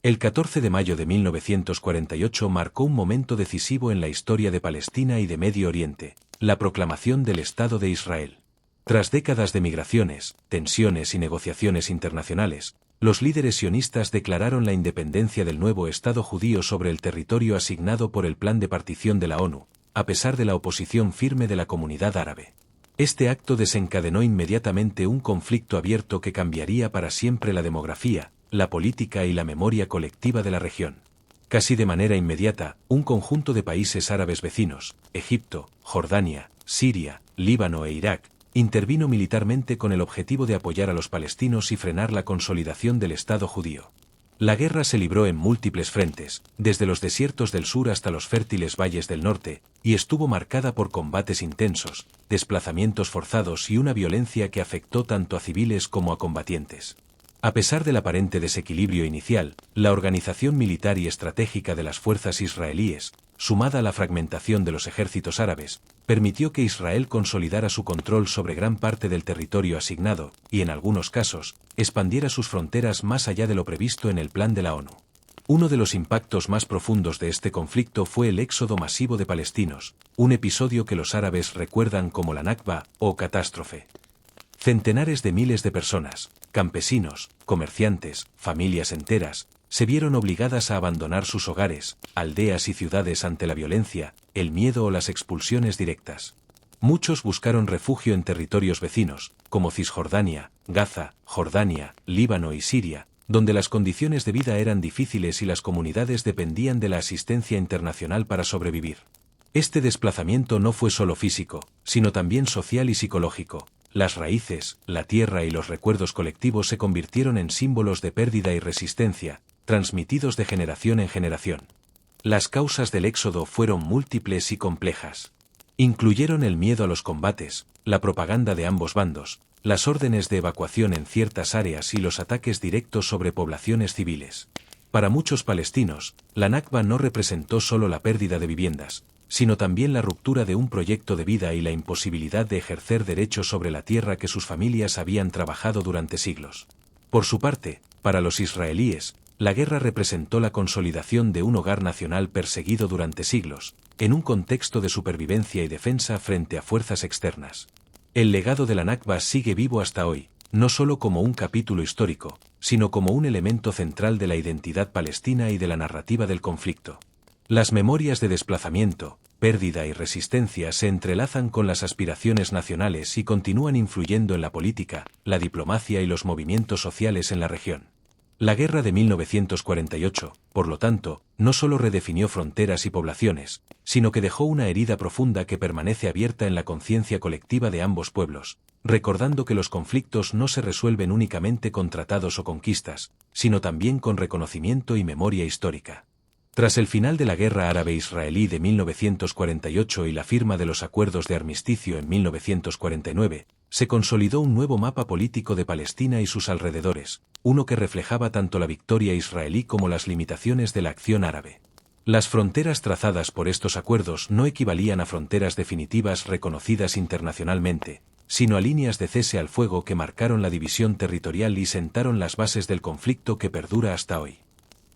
El 14 de mayo de 1948 marcó un momento decisivo en la historia de Palestina y de Medio Oriente, la proclamación del Estado de Israel. Tras décadas de migraciones, tensiones y negociaciones internacionales, los líderes sionistas declararon la independencia del nuevo Estado judío sobre el territorio asignado por el Plan de Partición de la ONU, a pesar de la oposición firme de la comunidad árabe. Este acto desencadenó inmediatamente un conflicto abierto que cambiaría para siempre la demografía, la política y la memoria colectiva de la región. Casi de manera inmediata, un conjunto de países árabes vecinos, Egipto, Jordania, Siria, Líbano e Irak, intervino militarmente con el objetivo de apoyar a los palestinos y frenar la consolidación del Estado judío. La guerra se libró en múltiples frentes, desde los desiertos del sur hasta los fértiles valles del norte, y estuvo marcada por combates intensos, desplazamientos forzados y una violencia que afectó tanto a civiles como a combatientes. A pesar del aparente desequilibrio inicial, la organización militar y estratégica de las fuerzas israelíes, sumada a la fragmentación de los ejércitos árabes, permitió que Israel consolidara su control sobre gran parte del territorio asignado, y en algunos casos, expandiera sus fronteras más allá de lo previsto en el plan de la ONU. Uno de los impactos más profundos de este conflicto fue el éxodo masivo de palestinos, un episodio que los árabes recuerdan como la Nakba, o catástrofe. Centenares de miles de personas, campesinos, comerciantes, familias enteras, se vieron obligadas a abandonar sus hogares, aldeas y ciudades ante la violencia, el miedo o las expulsiones directas. Muchos buscaron refugio en territorios vecinos, como Cisjordania, Gaza, Jordania, Líbano y Siria, donde las condiciones de vida eran difíciles y las comunidades dependían de la asistencia internacional para sobrevivir. Este desplazamiento no fue solo físico, sino también social y psicológico. Las raíces, la tierra y los recuerdos colectivos se convirtieron en símbolos de pérdida y resistencia, transmitidos de generación en generación. Las causas del éxodo fueron múltiples y complejas. Incluyeron el miedo a los combates, la propaganda de ambos bandos, las órdenes de evacuación en ciertas áreas y los ataques directos sobre poblaciones civiles. Para muchos palestinos, la Nakba no representó solo la pérdida de viviendas, sino también la ruptura de un proyecto de vida y la imposibilidad de ejercer derechos sobre la tierra que sus familias habían trabajado durante siglos. Por su parte, para los israelíes, la guerra representó la consolidación de un hogar nacional perseguido durante siglos, en un contexto de supervivencia y defensa frente a fuerzas externas. El legado de la Nakba sigue vivo hasta hoy, no solo como un capítulo histórico, sino como un elemento central de la identidad palestina y de la narrativa del conflicto. Las memorias de desplazamiento, pérdida y resistencia se entrelazan con las aspiraciones nacionales y continúan influyendo en la política, la diplomacia y los movimientos sociales en la región. La guerra de 1948, por lo tanto, no solo redefinió fronteras y poblaciones, sino que dejó una herida profunda que permanece abierta en la conciencia colectiva de ambos pueblos, recordando que los conflictos no se resuelven únicamente con tratados o conquistas, sino también con reconocimiento y memoria histórica. Tras el final de la Guerra Árabe-Israelí de 1948 y la firma de los acuerdos de armisticio en 1949, se consolidó un nuevo mapa político de Palestina y sus alrededores, uno que reflejaba tanto la victoria israelí como las limitaciones de la acción árabe. Las fronteras trazadas por estos acuerdos no equivalían a fronteras definitivas reconocidas internacionalmente, sino a líneas de cese al fuego que marcaron la división territorial y sentaron las bases del conflicto que perdura hasta hoy.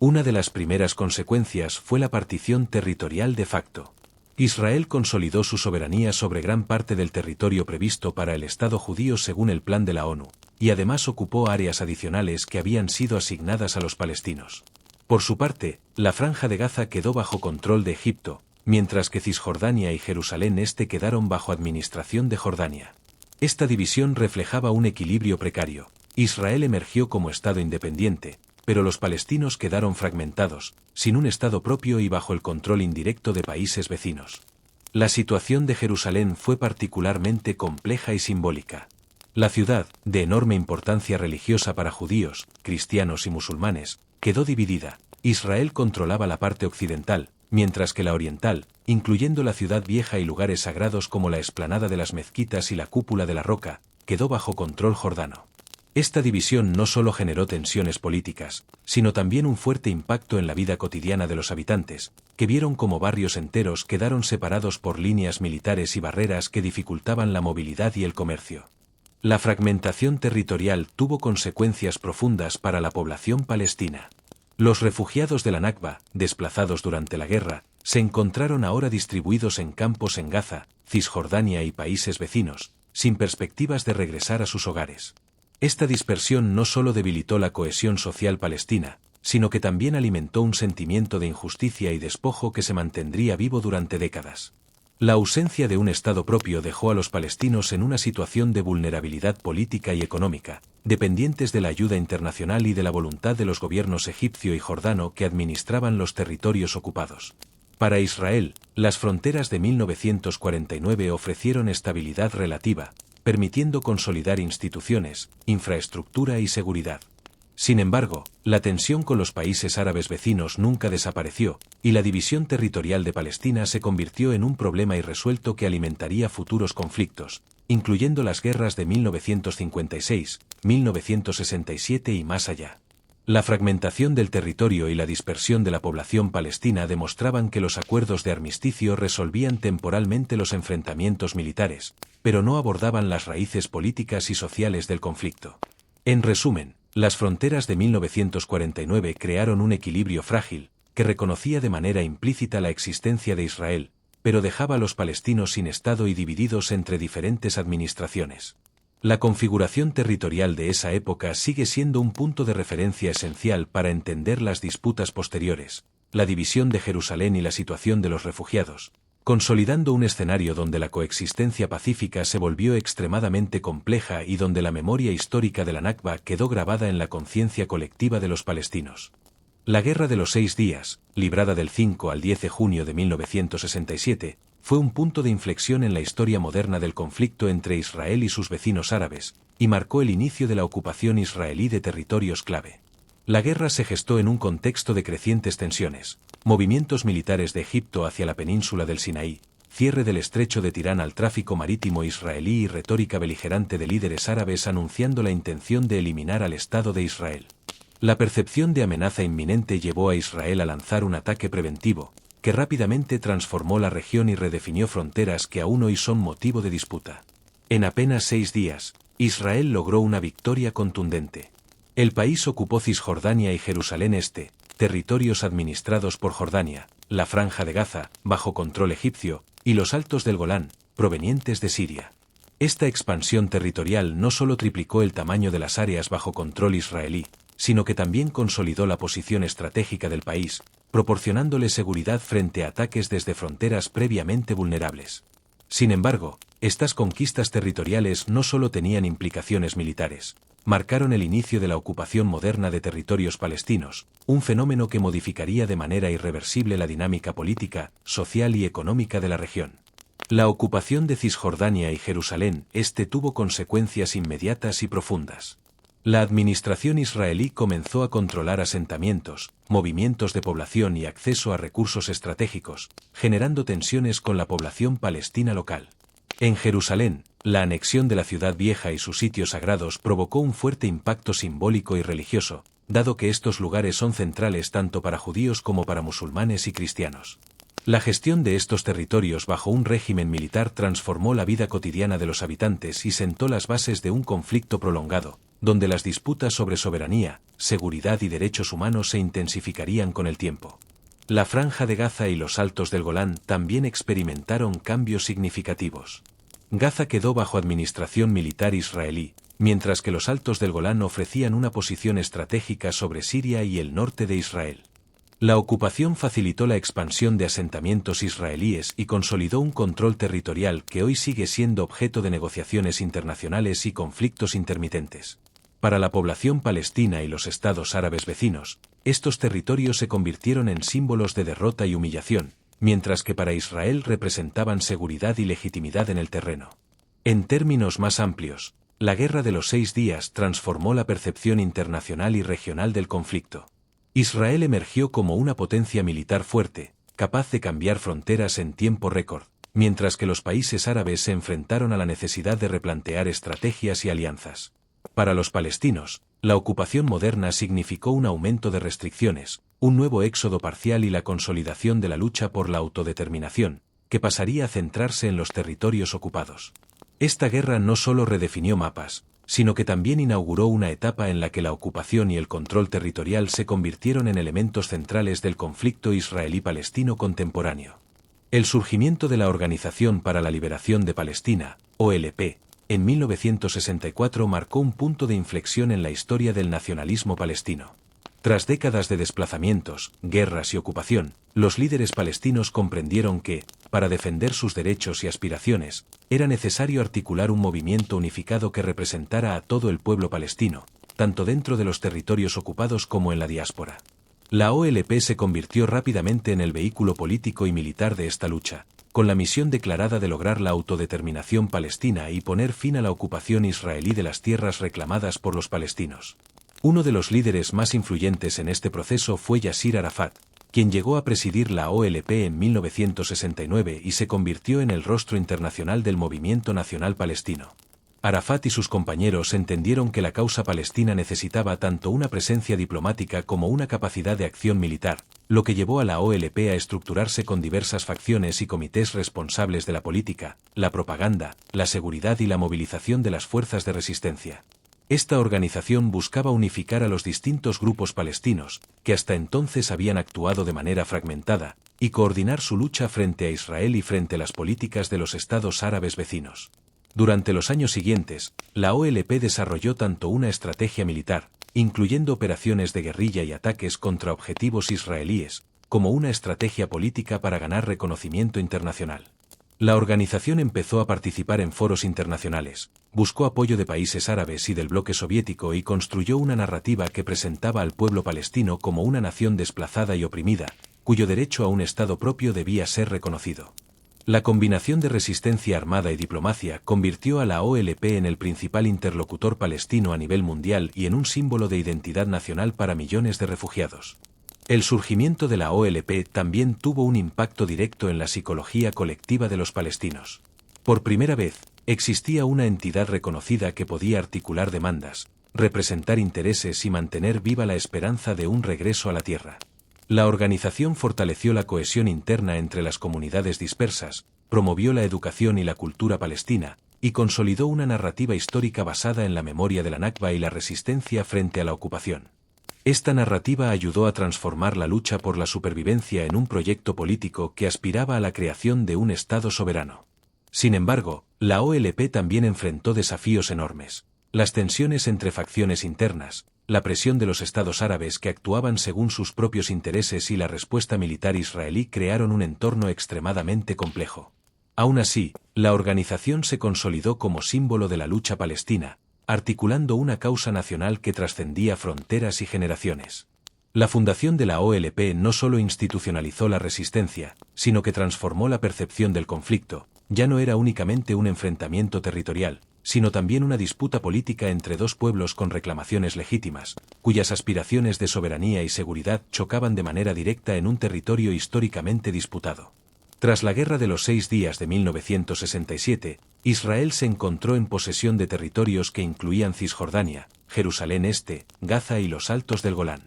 Una de las primeras consecuencias fue la partición territorial de facto. Israel consolidó su soberanía sobre gran parte del territorio previsto para el Estado judío según el plan de la ONU, y además ocupó áreas adicionales que habían sido asignadas a los palestinos. Por su parte, la Franja de Gaza quedó bajo control de Egipto, mientras que Cisjordania y Jerusalén Este quedaron bajo administración de Jordania. Esta división reflejaba un equilibrio precario. Israel emergió como Estado independiente, pero los palestinos quedaron fragmentados, sin un Estado propio y bajo el control indirecto de países vecinos. La situación de Jerusalén fue particularmente compleja y simbólica. La ciudad, de enorme importancia religiosa para judíos, cristianos y musulmanes, quedó dividida. Israel controlaba la parte occidental, mientras que la oriental, incluyendo la ciudad vieja y lugares sagrados como la explanada de las mezquitas y la cúpula de la roca, quedó bajo control jordano. Esta división no solo generó tensiones políticas, sino también un fuerte impacto en la vida cotidiana de los habitantes, que vieron cómo barrios enteros quedaron separados por líneas militares y barreras que dificultaban la movilidad y el comercio. La fragmentación territorial tuvo consecuencias profundas para la población palestina. Los refugiados de la Nakba, desplazados durante la guerra, se encontraron ahora distribuidos en campos en Gaza, Cisjordania y países vecinos, sin perspectivas de regresar a sus hogares. Esta dispersión no solo debilitó la cohesión social palestina, sino que también alimentó un sentimiento de injusticia y despojo que se mantendría vivo durante décadas. La ausencia de un Estado propio dejó a los palestinos en una situación de vulnerabilidad política y económica, dependientes de la ayuda internacional y de la voluntad de los gobiernos egipcio y jordano que administraban los territorios ocupados. Para Israel, las fronteras de 1949 ofrecieron estabilidad relativa, permitiendo consolidar instituciones, infraestructura y seguridad. Sin embargo, la tensión con los países árabes vecinos nunca desapareció, y la división territorial de Palestina se convirtió en un problema irresuelto que alimentaría futuros conflictos, incluyendo las guerras de 1956, 1967 y más allá. La fragmentación del territorio y la dispersión de la población palestina demostraban que los acuerdos de armisticio resolvían temporalmente los enfrentamientos militares, pero no abordaban las raíces políticas y sociales del conflicto. En resumen, las fronteras de 1949 crearon un equilibrio frágil, que reconocía de manera implícita la existencia de Israel, pero dejaba a los palestinos sin Estado y divididos entre diferentes administraciones. La configuración territorial de esa época sigue siendo un punto de referencia esencial para entender las disputas posteriores, la división de Jerusalén y la situación de los refugiados, consolidando un escenario donde la coexistencia pacífica se volvió extremadamente compleja y donde la memoria histórica de la Nakba quedó grabada en la conciencia colectiva de los palestinos. La Guerra de los 6 días, librada del 5 al 10 de junio de 1967, fue un punto de inflexión en la historia moderna del conflicto entre Israel y sus vecinos árabes, y marcó el inicio de la ocupación israelí de territorios clave. La guerra se gestó en un contexto de crecientes tensiones, movimientos militares de Egipto hacia la península del Sinaí, cierre del estrecho de Tirán al tráfico marítimo israelí y retórica beligerante de líderes árabes anunciando la intención de eliminar al Estado de Israel. La percepción de amenaza inminente llevó a Israel a lanzar un ataque preventivo, que rápidamente transformó la región y redefinió fronteras que aún hoy son motivo de disputa. En apenas 6 días, Israel logró una victoria contundente. El país ocupó Cisjordania y Jerusalén Este, territorios administrados por Jordania, la Franja de Gaza, bajo control egipcio, y los Altos del Golán, provenientes de Siria. Esta expansión territorial no solo triplicó el tamaño de las áreas bajo control israelí, sino que también consolidó la posición estratégica del país, proporcionándole seguridad frente a ataques desde fronteras previamente vulnerables. Sin embargo, estas conquistas territoriales no solo tenían implicaciones militares, marcaron el inicio de la ocupación moderna de territorios palestinos, un fenómeno que modificaría de manera irreversible la dinámica política, social y económica de la región. La ocupación de Cisjordania y Jerusalén Este tuvo consecuencias inmediatas y profundas. La administración israelí comenzó a controlar asentamientos, movimientos de población y acceso a recursos estratégicos, generando tensiones con la población palestina local. En Jerusalén, la anexión de la ciudad vieja y sus sitios sagrados provocó un fuerte impacto simbólico y religioso, dado que estos lugares son centrales tanto para judíos como para musulmanes y cristianos. La gestión de estos territorios bajo un régimen militar transformó la vida cotidiana de los habitantes y sentó las bases de un conflicto prolongado, donde las disputas sobre soberanía, seguridad y derechos humanos se intensificarían con el tiempo. La Franja de Gaza y los Altos del Golán también experimentaron cambios significativos. Gaza quedó bajo administración militar israelí, mientras que los Altos del Golán ofrecían una posición estratégica sobre Siria y el norte de Israel. La ocupación facilitó la expansión de asentamientos israelíes y consolidó un control territorial que hoy sigue siendo objeto de negociaciones internacionales y conflictos intermitentes. Para la población palestina y los estados árabes vecinos, estos territorios se convirtieron en símbolos de derrota y humillación, mientras que para Israel representaban seguridad y legitimidad en el terreno. En términos más amplios, la Guerra de los 6 días transformó la percepción internacional y regional del conflicto. Israel emergió como una potencia militar fuerte, capaz de cambiar fronteras en tiempo récord, mientras que los países árabes se enfrentaron a la necesidad de replantear estrategias y alianzas. Para los palestinos, la ocupación moderna significó un aumento de restricciones, un nuevo éxodo parcial y la consolidación de la lucha por la autodeterminación, que pasaría a centrarse en los territorios ocupados. Esta guerra no solo redefinió mapas, sino que también inauguró una etapa en la que la ocupación y el control territorial se convirtieron en elementos centrales del conflicto israelí-palestino contemporáneo. El surgimiento de la Organización para la Liberación de Palestina, OLP, en 1964 marcó un punto de inflexión en la historia del nacionalismo palestino. Tras décadas de desplazamientos, guerras y ocupación, los líderes palestinos comprendieron que, para defender sus derechos y aspiraciones, era necesario articular un movimiento unificado que representara a todo el pueblo palestino, tanto dentro de los territorios ocupados como en la diáspora. La OLP se convirtió rápidamente en el vehículo político y militar de esta lucha, con la misión declarada de lograr la autodeterminación palestina y poner fin a la ocupación israelí de las tierras reclamadas por los palestinos. Uno de los líderes más influyentes en este proceso fue Yasir Arafat, quien llegó a presidir la OLP en 1969 y se convirtió en el rostro internacional del movimiento nacional palestino. Arafat y sus compañeros entendieron que la causa palestina necesitaba tanto una presencia diplomática como una capacidad de acción militar, lo que llevó a la OLP a estructurarse con diversas facciones y comités responsables de la política, la propaganda, la seguridad y la movilización de las fuerzas de resistencia. Esta organización buscaba unificar a los distintos grupos palestinos, que hasta entonces habían actuado de manera fragmentada, y coordinar su lucha frente a Israel y frente a las políticas de los estados árabes vecinos. Durante los años siguientes, la OLP desarrolló tanto una estrategia militar, incluyendo operaciones de guerrilla y ataques contra objetivos israelíes, como una estrategia política para ganar reconocimiento internacional. La organización empezó a participar en foros internacionales, buscó apoyo de países árabes y del bloque soviético y construyó una narrativa que presentaba al pueblo palestino como una nación desplazada y oprimida, cuyo derecho a un Estado propio debía ser reconocido. La combinación de resistencia armada y diplomacia convirtió a la OLP en el principal interlocutor palestino a nivel mundial y en un símbolo de identidad nacional para millones de refugiados. El surgimiento de la OLP también tuvo un impacto directo en la psicología colectiva de los palestinos. Por primera vez, existía una entidad reconocida que podía articular demandas, representar intereses y mantener viva la esperanza de un regreso a la tierra. La organización fortaleció la cohesión interna entre las comunidades dispersas, promovió la educación y la cultura palestina, y consolidó una narrativa histórica basada en la memoria de la Nakba y la resistencia frente a la ocupación. Esta narrativa ayudó a transformar la lucha por la supervivencia en un proyecto político que aspiraba a la creación de un Estado soberano. Sin embargo, la OLP también enfrentó desafíos enormes. Las tensiones entre facciones internas, la presión de los estados árabes que actuaban según sus propios intereses y la respuesta militar israelí crearon un entorno extremadamente complejo. Aún así, la organización se consolidó como símbolo de la lucha palestina, articulando una causa nacional que trascendía fronteras y generaciones. La fundación de la OLP no solo institucionalizó la resistencia, sino que transformó la percepción del conflicto. Ya no era únicamente un enfrentamiento territorial, sino también una disputa política entre dos pueblos con reclamaciones legítimas, cuyas aspiraciones de soberanía y seguridad chocaban de manera directa en un territorio históricamente disputado. Tras la Guerra de los 6 días de 1967, Israel se encontró en posesión de territorios que incluían Cisjordania, Jerusalén Este, Gaza y los Altos del Golán.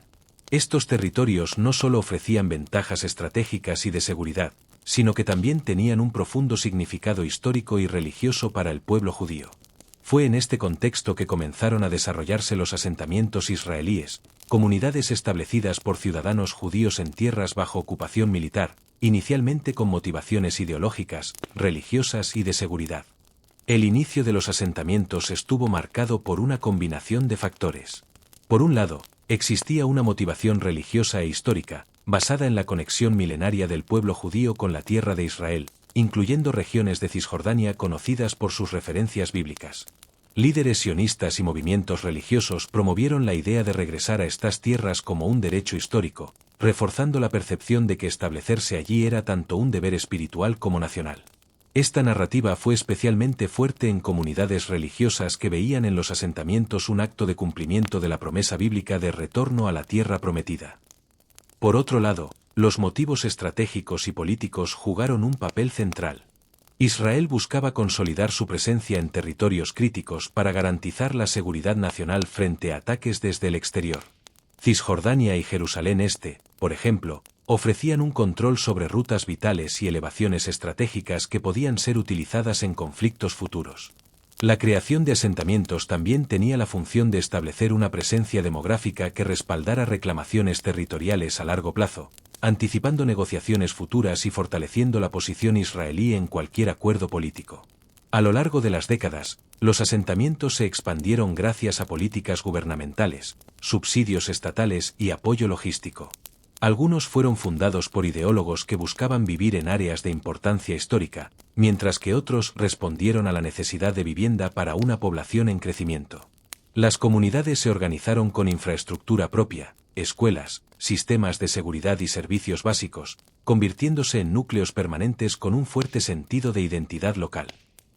Estos territorios no solo ofrecían ventajas estratégicas y de seguridad, sino que también tenían un profundo significado histórico y religioso para el pueblo judío. Fue en este contexto que comenzaron a desarrollarse los asentamientos israelíes, comunidades establecidas por ciudadanos judíos en tierras bajo ocupación militar, inicialmente con motivaciones ideológicas, religiosas y de seguridad. El inicio de los asentamientos estuvo marcado por una combinación de factores. Por un lado, existía una motivación religiosa e histórica, basada en la conexión milenaria del pueblo judío con la tierra de Israel, incluyendo regiones de Cisjordania conocidas por sus referencias bíblicas. Líderes sionistas y movimientos religiosos promovieron la idea de regresar a estas tierras como un derecho histórico, reforzando la percepción de que establecerse allí era tanto un deber espiritual como nacional. Esta narrativa fue especialmente fuerte en comunidades religiosas que veían en los asentamientos un acto de cumplimiento de la promesa bíblica de retorno a la tierra prometida. Por otro lado, los motivos estratégicos y políticos jugaron un papel central. Israel buscaba consolidar su presencia en territorios críticos para garantizar la seguridad nacional frente a ataques desde el exterior. Cisjordania y Jerusalén Este, por ejemplo, ofrecían un control sobre rutas vitales y elevaciones estratégicas que podían ser utilizadas en conflictos futuros. La creación de asentamientos también tenía la función de establecer una presencia demográfica que respaldara reclamaciones territoriales a largo plazo, anticipando negociaciones futuras y fortaleciendo la posición israelí en cualquier acuerdo político. A lo largo de las décadas, los asentamientos se expandieron gracias a políticas gubernamentales, subsidios estatales y apoyo logístico. Algunos fueron fundados por ideólogos que buscaban vivir en áreas de importancia histórica, mientras que otros respondieron a la necesidad de vivienda para una población en crecimiento. Las comunidades se organizaron con infraestructura propia, escuelas, sistemas de seguridad y servicios básicos, convirtiéndose en núcleos permanentes con un fuerte sentido de identidad local.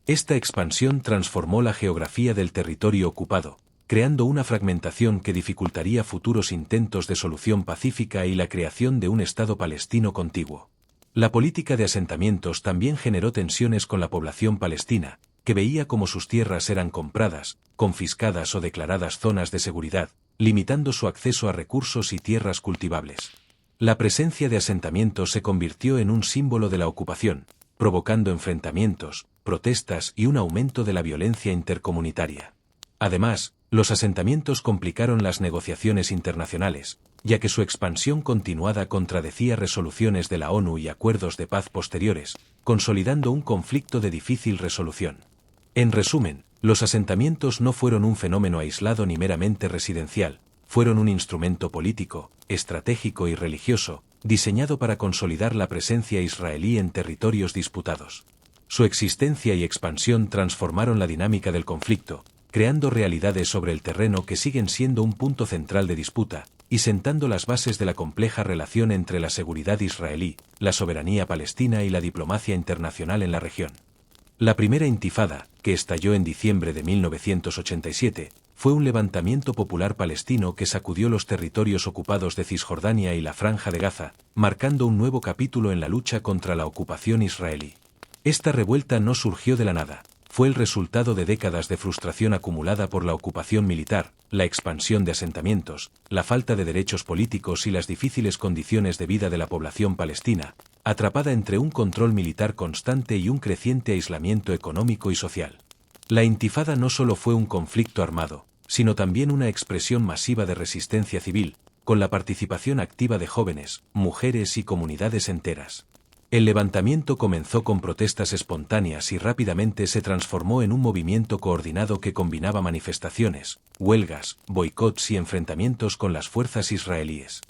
Esta expansión transformó la geografía del territorio ocupado, creando una fragmentación que dificultaría futuros intentos de solución pacífica y la creación de un Estado palestino contiguo. La política de asentamientos también generó tensiones con la población palestina, que veía cómo sus tierras eran compradas, confiscadas o declaradas zonas de seguridad, limitando su acceso a recursos y tierras cultivables. La presencia de asentamientos se convirtió en un símbolo de la ocupación, provocando enfrentamientos, protestas y un aumento de la violencia intercomunitaria. Además, los asentamientos complicaron las negociaciones internacionales, ya que su expansión continuada contradecía resoluciones de la ONU y acuerdos de paz posteriores, consolidando un conflicto de difícil resolución. En resumen, los asentamientos no fueron un fenómeno aislado ni meramente residencial, fueron un instrumento político, estratégico y religioso, diseñado para consolidar la presencia israelí en territorios disputados. Su existencia y expansión transformaron la dinámica del conflicto, creando realidades sobre el terreno que siguen siendo un punto central de disputa, y sentando las bases de la compleja relación entre la seguridad israelí, la soberanía palestina y la diplomacia internacional en la región. La primera intifada, que estalló en diciembre de 1987, fue un levantamiento popular palestino que sacudió los territorios ocupados de Cisjordania y la Franja de Gaza, marcando un nuevo capítulo en la lucha contra la ocupación israelí. Esta revuelta no surgió de la nada. Fue el resultado de décadas de frustración acumulada por la ocupación militar, la expansión de asentamientos, la falta de derechos políticos y las difíciles condiciones de vida de la población palestina, atrapada entre un control militar constante y un creciente aislamiento económico y social. La intifada no solo fue un conflicto armado, sino también una expresión masiva de resistencia civil, con la participación activa de jóvenes, mujeres y comunidades enteras. El levantamiento comenzó con protestas espontáneas y rápidamente se transformó en un movimiento coordinado que combinaba manifestaciones, huelgas, boicots y enfrentamientos con las fuerzas israelíes.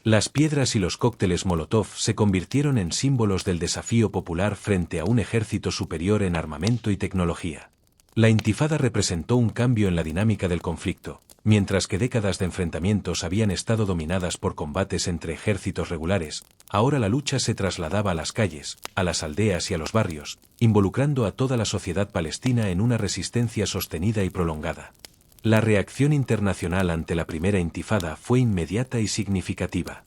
Las piedras y los cócteles Molotov se convirtieron en símbolos del desafío popular frente a un ejército superior en armamento y tecnología. La intifada representó un cambio en la dinámica del conflicto. Mientras que décadas de enfrentamientos habían estado dominadas por combates entre ejércitos regulares, ahora la lucha se trasladaba a las calles, a las aldeas y a los barrios, involucrando a toda la sociedad palestina en una resistencia sostenida y prolongada. La reacción internacional ante la primera intifada fue inmediata y significativa.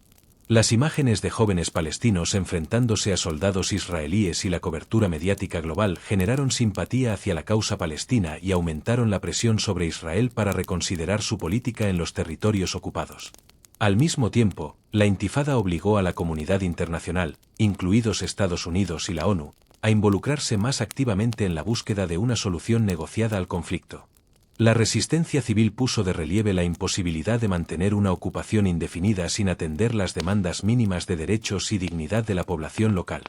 Las imágenes de jóvenes palestinos enfrentándose a soldados israelíes y la cobertura mediática global generaron simpatía hacia la causa palestina y aumentaron la presión sobre Israel para reconsiderar su política en los territorios ocupados. Al mismo tiempo, la intifada obligó a la comunidad internacional, incluidos Estados Unidos y la ONU, a involucrarse más activamente en la búsqueda de una solución negociada al conflicto. La resistencia civil puso de relieve la imposibilidad de mantener una ocupación indefinida sin atender las demandas mínimas de derechos y dignidad de la población local.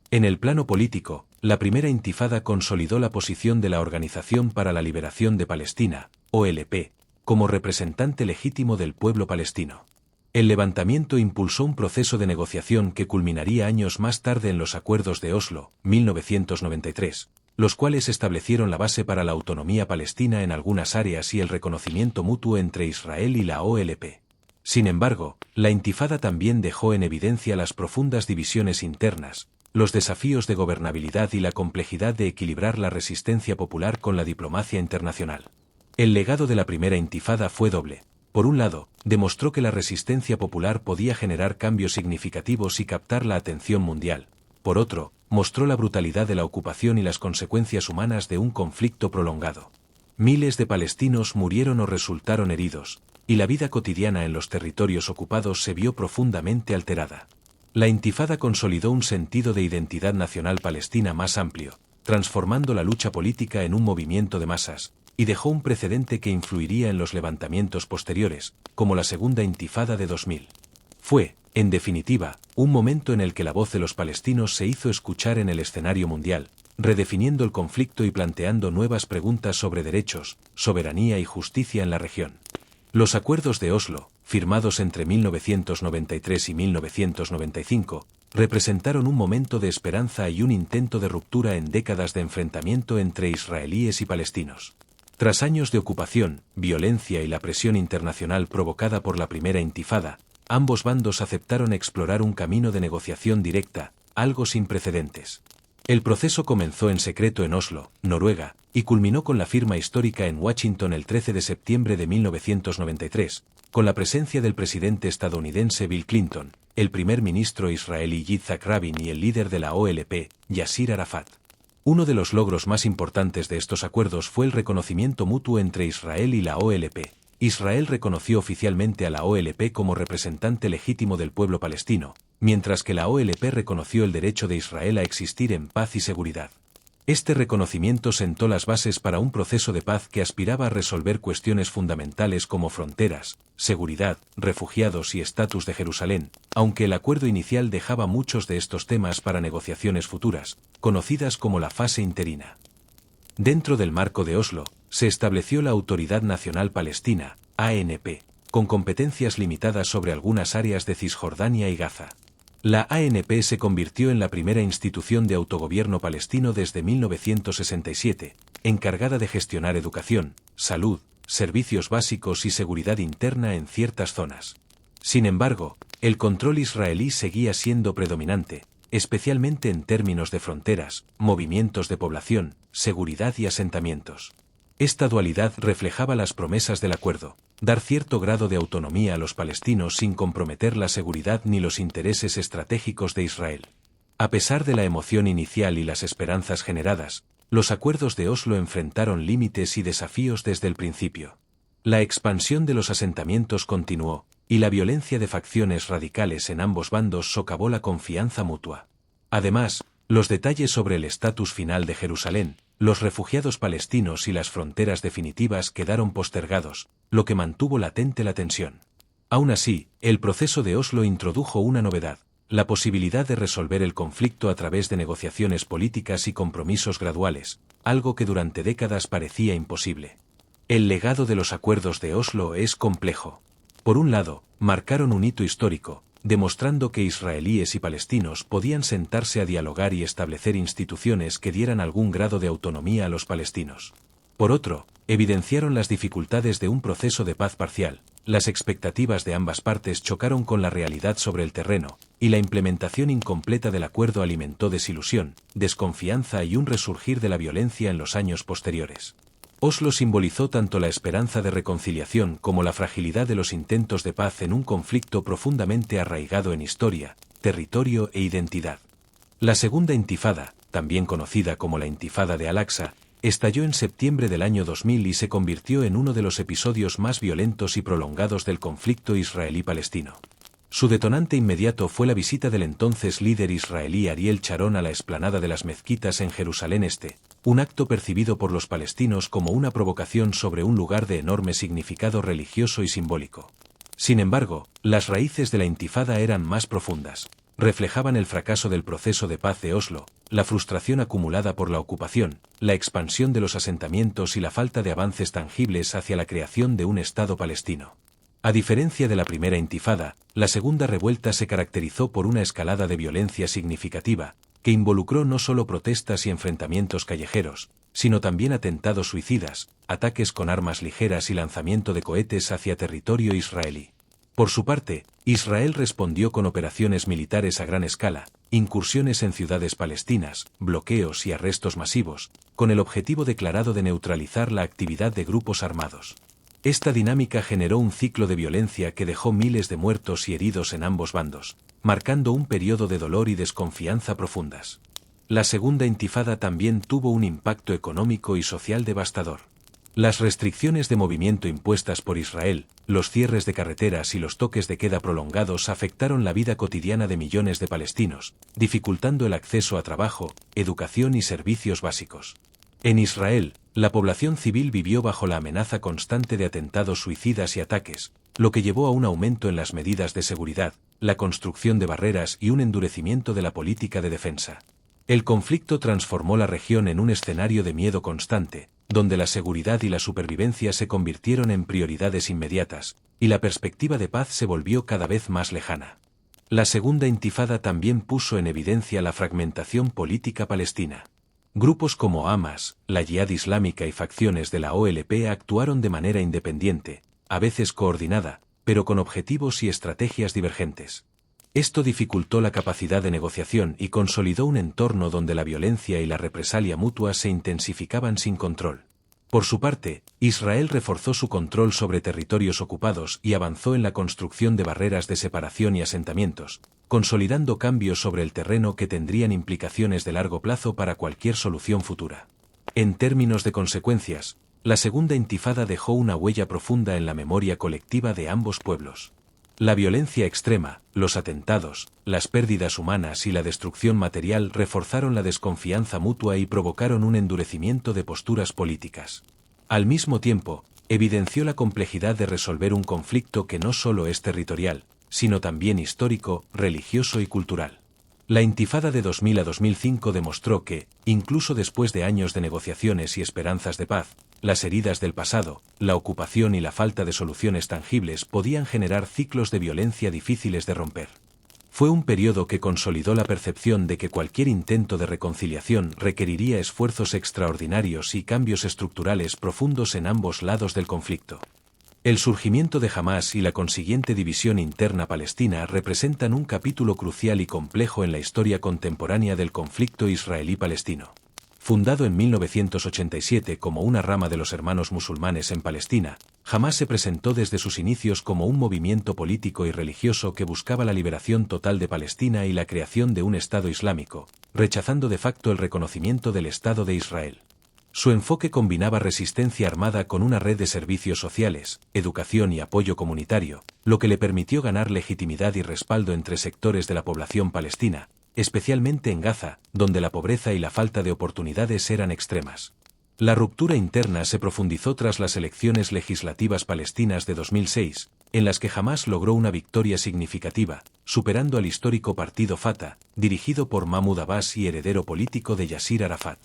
En el plano político, la primera intifada consolidó la posición de la Organización para la Liberación de Palestina, OLP, como representante legítimo del pueblo palestino. El levantamiento impulsó un proceso de negociación que culminaría años más tarde en los Acuerdos de Oslo, 1993. Los cuales establecieron la base para la autonomía palestina en algunas áreas y el reconocimiento mutuo entre Israel y la OLP. Sin embargo, la intifada también dejó en evidencia las profundas divisiones internas, los desafíos de gobernabilidad y la complejidad de equilibrar la resistencia popular con la diplomacia internacional. El legado de la primera intifada fue doble. Por un lado, demostró que la resistencia popular podía generar cambios significativos y captar la atención mundial. Por otro, mostró la brutalidad de la ocupación y las consecuencias humanas de un conflicto prolongado. Miles de palestinos murieron o resultaron heridos, y la vida cotidiana en los territorios ocupados se vio profundamente alterada. La intifada consolidó un sentido de identidad nacional palestina más amplio, transformando la lucha política en un movimiento de masas, y dejó un precedente que influiría en los levantamientos posteriores, como la segunda intifada de 2000. Fue, en definitiva, un momento en el que la voz de los palestinos se hizo escuchar en el escenario mundial, redefiniendo el conflicto y planteando nuevas preguntas sobre derechos, soberanía y justicia en la región. Los acuerdos de Oslo, firmados entre 1993 y 1995, representaron un momento de esperanza y un intento de ruptura en décadas de enfrentamiento entre israelíes y palestinos. Tras años de ocupación, violencia y la presión internacional provocada por la primera intifada, ambos bandos aceptaron explorar un camino de negociación directa, algo sin precedentes. El proceso comenzó en secreto en Oslo, Noruega, y culminó con la firma histórica en Washington el 13 de septiembre de 1993, con la presencia del presidente estadounidense Bill Clinton, el primer ministro israelí Yitzhak Rabin y el líder de la OLP, Yasir Arafat. Uno de los logros más importantes de estos acuerdos fue el reconocimiento mutuo entre Israel y la OLP. Israel reconoció oficialmente a la OLP como representante legítimo del pueblo palestino, mientras que la OLP reconoció el derecho de Israel a existir en paz y seguridad. Este reconocimiento sentó las bases para un proceso de paz que aspiraba a resolver cuestiones fundamentales como fronteras, seguridad, refugiados y estatus de Jerusalén, aunque el acuerdo inicial dejaba muchos de estos temas para negociaciones futuras, conocidas como la fase interina. Dentro del marco de Oslo, se estableció la Autoridad Nacional Palestina, ANP, con competencias limitadas sobre algunas áreas de Cisjordania y Gaza. La ANP se convirtió en la primera institución de autogobierno palestino desde 1967, encargada de gestionar educación, salud, servicios básicos y seguridad interna en ciertas zonas. Sin embargo, el control israelí seguía siendo predominante, especialmente en términos de fronteras, movimientos de población, seguridad y asentamientos. Esta dualidad reflejaba las promesas del acuerdo, dar cierto grado de autonomía a los palestinos sin comprometer la seguridad ni los intereses estratégicos de Israel. A pesar de la emoción inicial y las esperanzas generadas, los acuerdos de Oslo enfrentaron límites y desafíos desde el principio. La expansión de los asentamientos continuó, y la violencia de facciones radicales en ambos bandos socavó la confianza mutua. Además, los detalles sobre el estatus final de Jerusalén, los refugiados palestinos y las fronteras definitivas quedaron postergados, lo que mantuvo latente la tensión. Aún así, el proceso de Oslo introdujo una novedad, la posibilidad de resolver el conflicto a través de negociaciones políticas y compromisos graduales, algo que durante décadas parecía imposible. El legado de los acuerdos de Oslo es complejo. Por un lado, marcaron un hito histórico, demostrando que israelíes y palestinos podían sentarse a dialogar y establecer instituciones que dieran algún grado de autonomía a los palestinos. Por otro, evidenciaron las dificultades de un proceso de paz parcial, las expectativas de ambas partes chocaron con la realidad sobre el terreno, y la implementación incompleta del acuerdo alimentó desilusión, desconfianza y un resurgir de la violencia en los años posteriores. Oslo simbolizó tanto la esperanza de reconciliación como la fragilidad de los intentos de paz en un conflicto profundamente arraigado en historia, territorio e identidad. La segunda intifada, también conocida como la Intifada de Al-Aqsa, estalló en septiembre del año 2000 y se convirtió en uno de los episodios más violentos y prolongados del conflicto israelí-palestino. Su detonante inmediato fue la visita del entonces líder israelí Ariel Sharon a la explanada de las mezquitas en Jerusalén Este, un acto percibido por los palestinos como una provocación sobre un lugar de enorme significado religioso y simbólico. Sin embargo, las raíces de la intifada eran más profundas. Reflejaban el fracaso del proceso de paz de Oslo, la frustración acumulada por la ocupación, la expansión de los asentamientos y la falta de avances tangibles hacia la creación de un Estado palestino. A diferencia de la primera intifada, la segunda revuelta se caracterizó por una escalada de violencia significativa, que involucró no solo protestas y enfrentamientos callejeros, sino también atentados suicidas, ataques con armas ligeras y lanzamiento de cohetes hacia territorio israelí. Por su parte, Israel respondió con operaciones militares a gran escala, incursiones en ciudades palestinas, bloqueos y arrestos masivos, con el objetivo declarado de neutralizar la actividad de grupos armados. Esta dinámica generó un ciclo de violencia que dejó miles de muertos y heridos en ambos bandos, marcando un periodo de dolor y desconfianza profundas. La segunda intifada también tuvo un impacto económico y social devastador. Las restricciones de movimiento impuestas por Israel, los cierres de carreteras y los toques de queda prolongados afectaron la vida cotidiana de millones de palestinos, dificultando el acceso a trabajo, educación y servicios básicos. En Israel, la población civil vivió bajo la amenaza constante de atentados suicidas y ataques, lo que llevó a un aumento en las medidas de seguridad, la construcción de barreras y un endurecimiento de la política de defensa. El conflicto transformó la región en un escenario de miedo constante, donde la seguridad y la supervivencia se convirtieron en prioridades inmediatas, y la perspectiva de paz se volvió cada vez más lejana. La Segunda Intifada también puso en evidencia la fragmentación política palestina. Grupos como Hamas, la Yihad Islámica y facciones de la OLP actuaron de manera independiente, a veces coordinada, pero con objetivos y estrategias divergentes. Esto dificultó la capacidad de negociación y consolidó un entorno donde la violencia y la represalia mutua se intensificaban sin control. Por su parte, Israel reforzó su control sobre territorios ocupados y avanzó en la construcción de barreras de separación y asentamientos, consolidando cambios sobre el terreno que tendrían implicaciones de largo plazo para cualquier solución futura. En términos de consecuencias, la Segunda Intifada dejó una huella profunda en la memoria colectiva de ambos pueblos. La violencia extrema, los atentados, las pérdidas humanas y la destrucción material reforzaron la desconfianza mutua y provocaron un endurecimiento de posturas políticas. Al mismo tiempo, evidenció la complejidad de resolver un conflicto que no solo es territorial, sino también histórico, religioso y cultural. La Intifada de 2000 a 2005 demostró que, incluso después de años de negociaciones y esperanzas de paz, las heridas del pasado, la ocupación y la falta de soluciones tangibles podían generar ciclos de violencia difíciles de romper. Fue un periodo que consolidó la percepción de que cualquier intento de reconciliación requeriría esfuerzos extraordinarios y cambios estructurales profundos en ambos lados del conflicto. El surgimiento de Hamás y la consiguiente división interna palestina representan un capítulo crucial y complejo en la historia contemporánea del conflicto israelí-palestino. Fundado en 1987 como una rama de los Hermanos Musulmanes en Palestina, Hamás se presentó desde sus inicios como un movimiento político y religioso que buscaba la liberación total de Palestina y la creación de un Estado islámico, rechazando de facto el reconocimiento del Estado de Israel. Su enfoque combinaba resistencia armada con una red de servicios sociales, educación y apoyo comunitario, lo que le permitió ganar legitimidad y respaldo entre sectores de la población palestina, especialmente en Gaza, donde la pobreza y la falta de oportunidades eran extremas. La ruptura interna se profundizó tras las elecciones legislativas palestinas de 2006, en las que Hamás logró una victoria significativa, superando al histórico partido Fatah, dirigido por Mahmoud Abbas y heredero político de Yasir Arafat.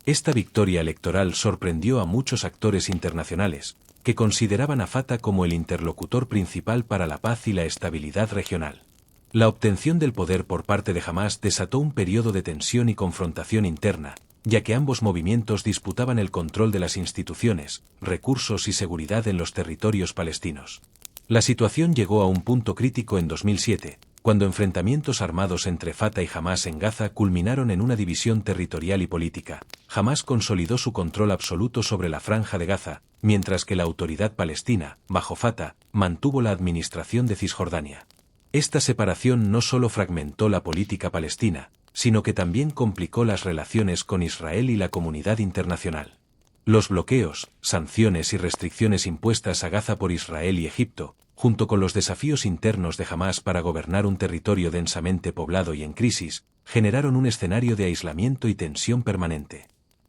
Esta victoria electoral sorprendió a muchos actores internacionales, que consideraban a Fatah como el interlocutor principal para la paz y la estabilidad regional. La obtención del poder por parte de Hamás desató un periodo de tensión y confrontación interna, ya que ambos movimientos disputaban el control de las instituciones, recursos y seguridad en los territorios palestinos. La situación llegó a un punto crítico en 2007, cuando enfrentamientos armados entre Fatah y Hamás en Gaza culminaron en una división territorial y política. Hamás consolidó su control absoluto sobre la franja de Gaza, mientras que la autoridad palestina, bajo Fatah, mantuvo la administración de Cisjordania. Esta separación no solo fragmentó la política palestina, sino que también complicó las relaciones con Israel y la comunidad internacional. Los bloqueos, sanciones y restricciones impuestas a Gaza por Israel y Egipto, junto con los desafíos internos de Hamás para gobernar un territorio densamente poblado y en crisis, generaron un escenario de aislamiento y tensión permanente.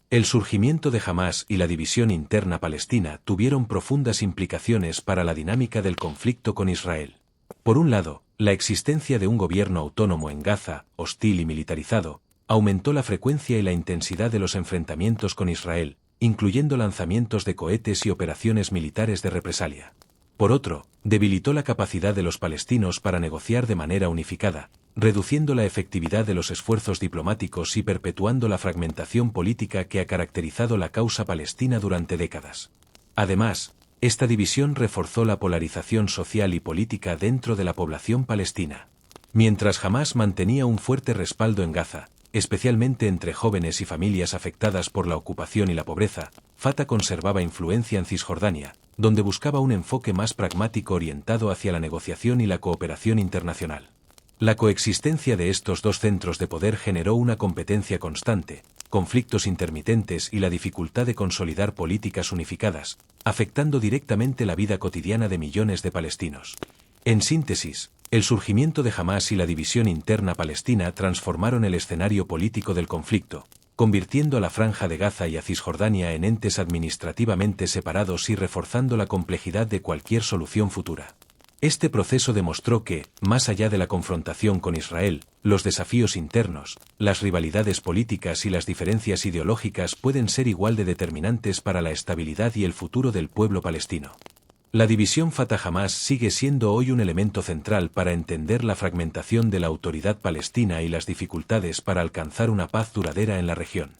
El surgimiento de Hamás y la división interna palestina tuvieron profundas implicaciones para la dinámica del conflicto con Israel. Por un lado, la existencia de un gobierno autónomo en Gaza, hostil y militarizado, aumentó la frecuencia y la intensidad de los enfrentamientos con Israel, incluyendo lanzamientos de cohetes y operaciones militares de represalia. Por otro, debilitó la capacidad de los palestinos para negociar de manera unificada, reduciendo la efectividad de los esfuerzos diplomáticos y perpetuando la fragmentación política que ha caracterizado la causa palestina durante décadas. Además, esta división reforzó la polarización social y política dentro de la población palestina. Mientras Hamás mantenía un fuerte respaldo en Gaza, especialmente entre jóvenes y familias afectadas por la ocupación y la pobreza, Fatah conservaba influencia en Cisjordania, donde buscaba un enfoque más pragmático orientado hacia la negociación y la cooperación internacional. La coexistencia de estos dos centros de poder generó una competencia constante, conflictos intermitentes y la dificultad de consolidar políticas unificadas, afectando directamente la vida cotidiana de millones de palestinos. En síntesis, el surgimiento de Hamás y la división interna palestina transformaron el escenario político del conflicto, convirtiendo a la Franja de Gaza y a Cisjordania en entes administrativamente separados y reforzando la complejidad de cualquier solución futura. Este proceso demostró que, más allá de la confrontación con Israel, los desafíos internos, las rivalidades políticas y las diferencias ideológicas pueden ser igual de determinantes para la estabilidad y el futuro del pueblo palestino. La división Fatah-Hamás sigue siendo hoy un elemento central para entender la fragmentación de la autoridad palestina y las dificultades para alcanzar una paz duradera en la región.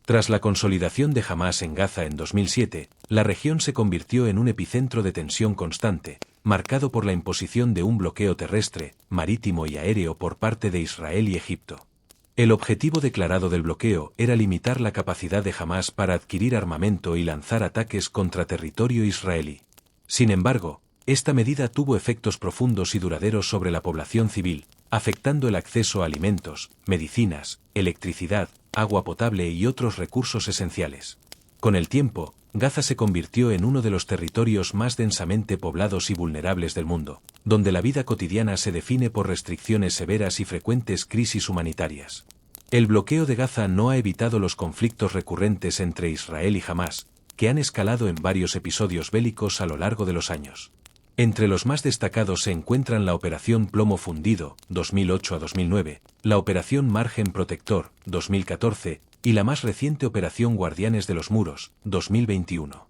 Tras la consolidación de Hamás en Gaza en 2007, la región se convirtió en un epicentro de tensión constante, marcado por la imposición de un bloqueo terrestre, marítimo y aéreo por parte de Israel y Egipto. El objetivo declarado del bloqueo era limitar la capacidad de Hamás para adquirir armamento y lanzar ataques contra territorio israelí. Sin embargo, esta medida tuvo efectos profundos y duraderos sobre la población civil, afectando el acceso a alimentos, medicinas, electricidad, agua potable y otros recursos esenciales. Con el tiempo, Gaza se convirtió en uno de los territorios más densamente poblados y vulnerables del mundo, donde la vida cotidiana se define por restricciones severas y frecuentes crisis humanitarias. El bloqueo de Gaza no ha evitado los conflictos recurrentes entre Israel y Hamás, que han escalado en varios episodios bélicos a lo largo de los años. Entre los más destacados se encuentran la Operación Plomo Fundido, 2008 a 2009, la Operación Margen Protector, 2014, y la más reciente Operación Guardianes de los Muros, 2021.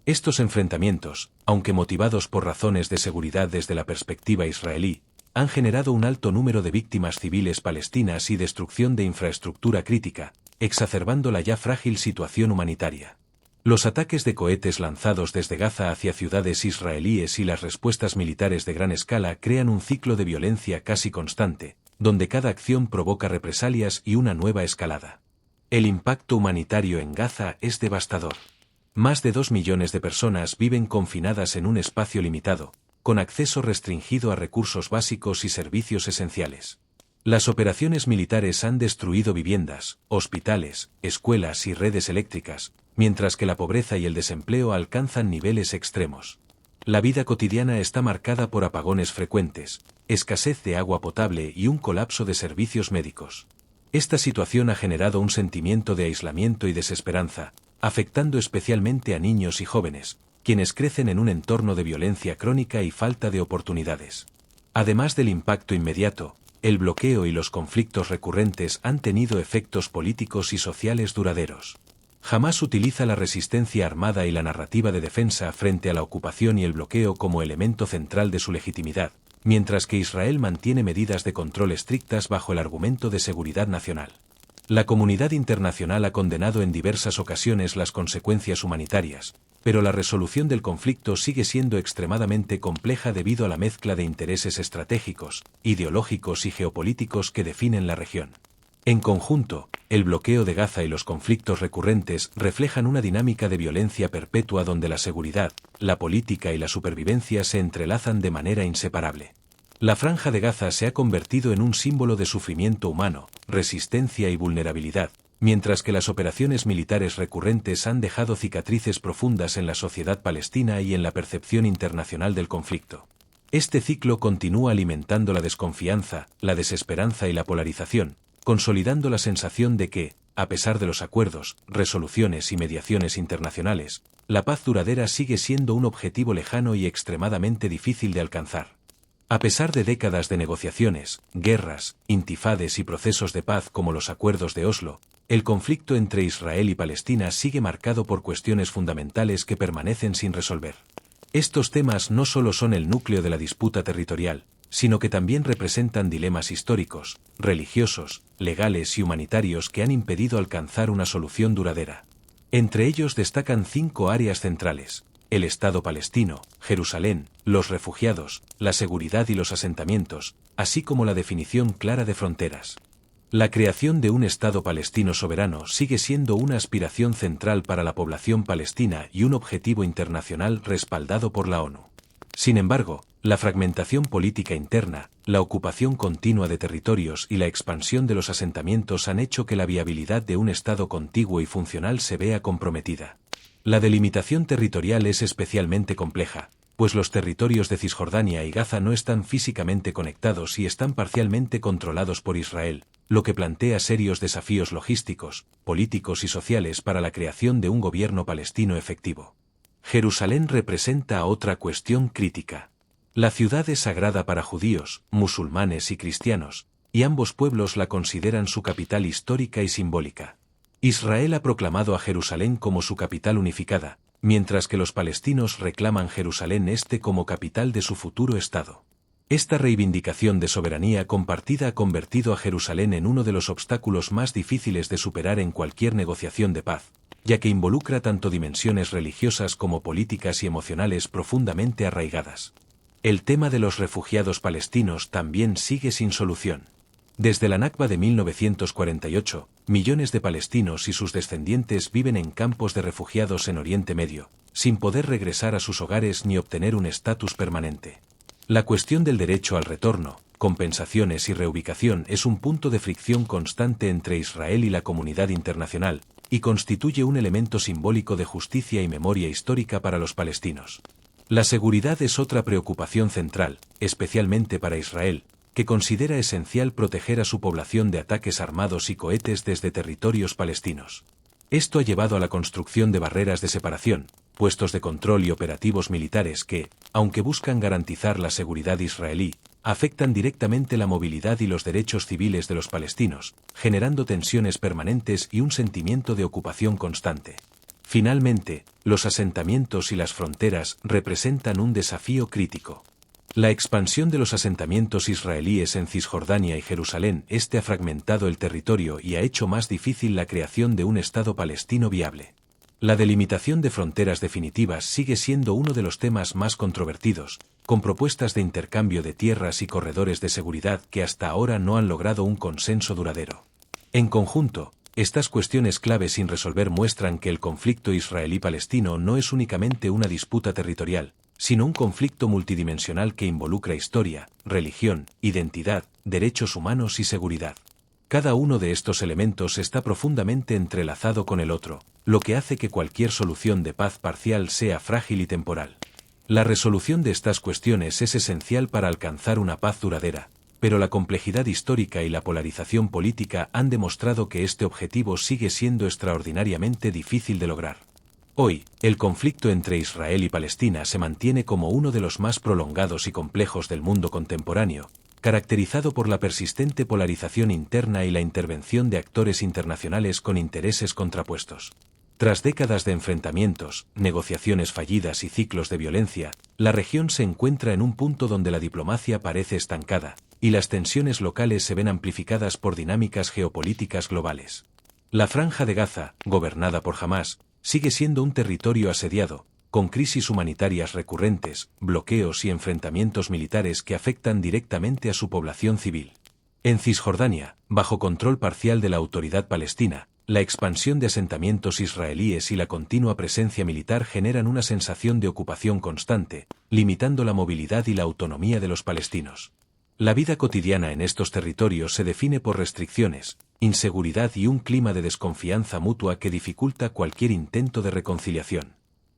Estos enfrentamientos, aunque motivados por razones de seguridad desde la perspectiva israelí, han generado un alto número de víctimas civiles palestinas y destrucción de infraestructura crítica, exacerbando la ya frágil situación humanitaria. Los ataques de cohetes lanzados desde Gaza hacia ciudades israelíes y las respuestas militares de gran escala crean un ciclo de violencia casi constante, donde cada acción provoca represalias y una nueva escalada. El impacto humanitario en Gaza es devastador. Más de 2 millones de personas viven confinadas en un espacio limitado, con acceso restringido a recursos básicos y servicios esenciales. Las operaciones militares han destruido viviendas, hospitales, escuelas y redes eléctricas, mientras que la pobreza y el desempleo alcanzan niveles extremos. La vida cotidiana está marcada por apagones frecuentes, escasez de agua potable y un colapso de servicios médicos. Esta situación ha generado un sentimiento de aislamiento y desesperanza, afectando especialmente a niños y jóvenes, quienes crecen en un entorno de violencia crónica y falta de oportunidades. Además del impacto inmediato, el bloqueo y los conflictos recurrentes han tenido efectos políticos y sociales duraderos. Hamás utiliza la resistencia armada y la narrativa de defensa frente a la ocupación y el bloqueo como elemento central de su legitimidad, mientras que Israel mantiene medidas de control estrictas bajo el argumento de seguridad nacional. La comunidad internacional ha condenado en diversas ocasiones las consecuencias humanitarias, pero la resolución del conflicto sigue siendo extremadamente compleja debido a la mezcla de intereses estratégicos, ideológicos y geopolíticos que definen la región. En conjunto, el bloqueo de Gaza y los conflictos recurrentes reflejan una dinámica de violencia perpetua donde la seguridad, la política y la supervivencia se entrelazan de manera inseparable. La Franja de Gaza se ha convertido en un símbolo de sufrimiento humano, resistencia y vulnerabilidad, mientras que las operaciones militares recurrentes han dejado cicatrices profundas en la sociedad palestina y en la percepción internacional del conflicto. Este ciclo continúa alimentando la desconfianza, la desesperanza y la polarización, consolidando la sensación de que, a pesar de los acuerdos, resoluciones y mediaciones internacionales, la paz duradera sigue siendo un objetivo lejano y extremadamente difícil de alcanzar. A pesar de décadas de negociaciones, guerras, intifades y procesos de paz como los acuerdos de Oslo, el conflicto entre Israel y Palestina sigue marcado por cuestiones fundamentales que permanecen sin resolver. Estos temas no solo son el núcleo de la disputa territorial, sino que también representan dilemas históricos, religiosos, legales y humanitarios que han impedido alcanzar una solución duradera. Entre ellos destacan 5 áreas centrales: el Estado palestino, Jerusalén, los refugiados, la seguridad y los asentamientos, así como la definición clara de fronteras. La creación de un Estado palestino soberano sigue siendo una aspiración central para la población palestina y un objetivo internacional respaldado por la ONU. Sin embargo, la fragmentación política interna, la ocupación continua de territorios y la expansión de los asentamientos han hecho que la viabilidad de un Estado contiguo y funcional se vea comprometida. La delimitación territorial es especialmente compleja, pues los territorios de Cisjordania y Gaza no están físicamente conectados y están parcialmente controlados por Israel, lo que plantea serios desafíos logísticos, políticos y sociales para la creación de un gobierno palestino efectivo. Jerusalén representa otra cuestión crítica. La ciudad es sagrada para judíos, musulmanes y cristianos, y ambos pueblos la consideran su capital histórica y simbólica. Israel ha proclamado a Jerusalén como su capital unificada, mientras que los palestinos reclaman Jerusalén Este como capital de su futuro Estado. Esta reivindicación de soberanía compartida ha convertido a Jerusalén en uno de los obstáculos más difíciles de superar en cualquier negociación de paz, ya que involucra tanto dimensiones religiosas como políticas y emocionales profundamente arraigadas. El tema de los refugiados palestinos también sigue sin solución. Desde la Nakba de 1948, millones de palestinos y sus descendientes viven en campos de refugiados en Oriente Medio, sin poder regresar a sus hogares ni obtener un estatus permanente. La cuestión del derecho al retorno, compensaciones y reubicación es un punto de fricción constante entre Israel y la comunidad internacional, y constituye un elemento simbólico de justicia y memoria histórica para los palestinos. La seguridad es otra preocupación central, especialmente para Israel, que considera esencial proteger a su población de ataques armados y cohetes desde territorios palestinos. Esto ha llevado a la construcción de barreras de separación, puestos de control y operativos militares que, aunque buscan garantizar la seguridad israelí, afectan directamente la movilidad y los derechos civiles de los palestinos, generando tensiones permanentes y un sentimiento de ocupación constante. Finalmente, los asentamientos y las fronteras representan un desafío crítico. La expansión de los asentamientos israelíes en Cisjordania y Jerusalén Este ha fragmentado el territorio y ha hecho más difícil la creación de un Estado palestino viable. La delimitación de fronteras definitivas sigue siendo uno de los temas más controvertidos, con propuestas de intercambio de tierras y corredores de seguridad que hasta ahora no han logrado un consenso duradero. En conjunto, estas cuestiones clave sin resolver muestran que el conflicto israelí-palestino no es únicamente una disputa territorial, sino un conflicto multidimensional que involucra historia, religión, identidad, derechos humanos y seguridad. Cada uno de estos elementos está profundamente entrelazado con el otro, lo que hace que cualquier solución de paz parcial sea frágil y temporal. La resolución de estas cuestiones es esencial para alcanzar una paz duradera, pero la complejidad histórica y la polarización política han demostrado que este objetivo sigue siendo extraordinariamente difícil de lograr. Hoy, el conflicto entre Israel y Palestina se mantiene como uno de los más prolongados y complejos del mundo contemporáneo, caracterizado por la persistente polarización interna y la intervención de actores internacionales con intereses contrapuestos. Tras décadas de enfrentamientos, negociaciones fallidas y ciclos de violencia, la región se encuentra en un punto donde la diplomacia parece estancada, y las tensiones locales se ven amplificadas por dinámicas geopolíticas globales. La Franja de Gaza, gobernada por Hamás, sigue siendo un territorio asediado, con crisis humanitarias recurrentes, bloqueos y enfrentamientos militares que afectan directamente a su población civil. En Cisjordania, bajo control parcial de la autoridad palestina, la expansión de asentamientos israelíes y la continua presencia militar generan una sensación de ocupación constante, limitando la movilidad y la autonomía de los palestinos. La vida cotidiana en estos territorios se define por restricciones, inseguridad y un clima de desconfianza mutua que dificulta cualquier intento de reconciliación.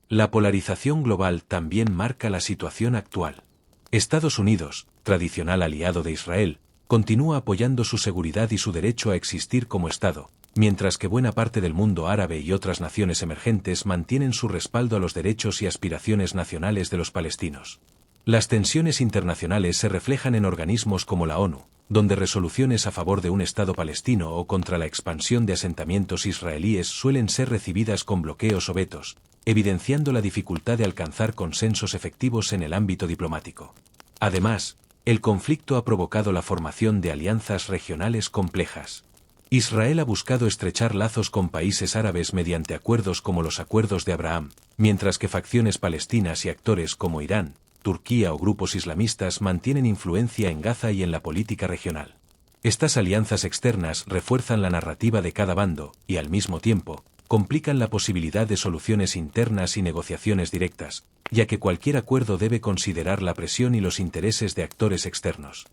La polarización global también marca la situación actual. Estados Unidos, tradicional aliado de Israel, continúa apoyando su seguridad y su derecho a existir como Estado, mientras que buena parte del mundo árabe y otras naciones emergentes mantienen su respaldo a los derechos y aspiraciones nacionales de los palestinos. Las tensiones internacionales se reflejan en organismos como la ONU, donde resoluciones a favor de un Estado palestino o contra la expansión de asentamientos israelíes suelen ser recibidas con bloqueos o vetos, evidenciando la dificultad de alcanzar consensos efectivos en el ámbito diplomático. Además, el conflicto ha provocado la formación de alianzas regionales complejas. Israel ha buscado estrechar lazos con países árabes mediante acuerdos como los Acuerdos de Abraham, mientras que facciones palestinas y actores como Irán, Turquía o grupos islamistas mantienen influencia en Gaza y en la política regional. Estas alianzas externas refuerzan la narrativa de cada bando y, al mismo tiempo, complican la posibilidad de soluciones internas y negociaciones directas, ya que cualquier acuerdo debe considerar la presión y los intereses de actores externos.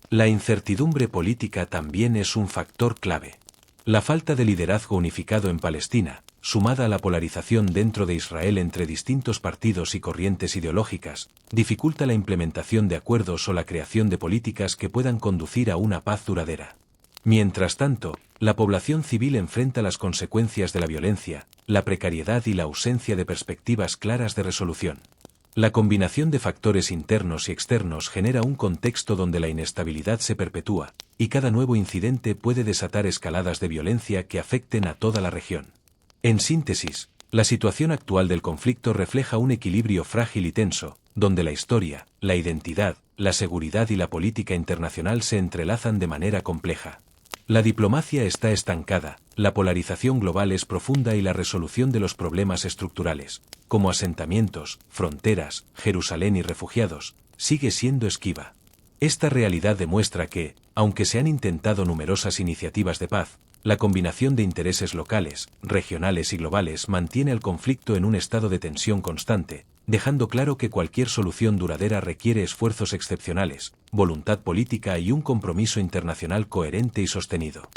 La incertidumbre política también es un factor clave. La falta de liderazgo unificado en Palestina, sumada a la polarización dentro de Israel entre distintos partidos y corrientes ideológicas, dificulta la implementación de acuerdos o la creación de políticas que puedan conducir a una paz duradera. Mientras tanto, la población civil enfrenta las consecuencias de la violencia, la precariedad y la ausencia de perspectivas claras de resolución. La combinación de factores internos y externos genera un contexto donde la inestabilidad se perpetúa, y cada nuevo incidente puede desatar escaladas de violencia que afecten a toda la región. En síntesis, la situación actual del conflicto refleja un equilibrio frágil y tenso, donde la historia, la identidad, la seguridad y la política internacional se entrelazan de manera compleja. La diplomacia está estancada, la polarización global es profunda y la resolución de los problemas estructurales, como asentamientos, fronteras, Jerusalén y refugiados, sigue siendo esquiva. Esta realidad demuestra que, aunque se han intentado numerosas iniciativas de paz, la combinación de intereses locales, regionales y globales mantiene el conflicto en un estado de tensión constante, dejando claro que cualquier solución duradera requiere esfuerzos excepcionales, voluntad política y un compromiso internacional coherente y sostenido.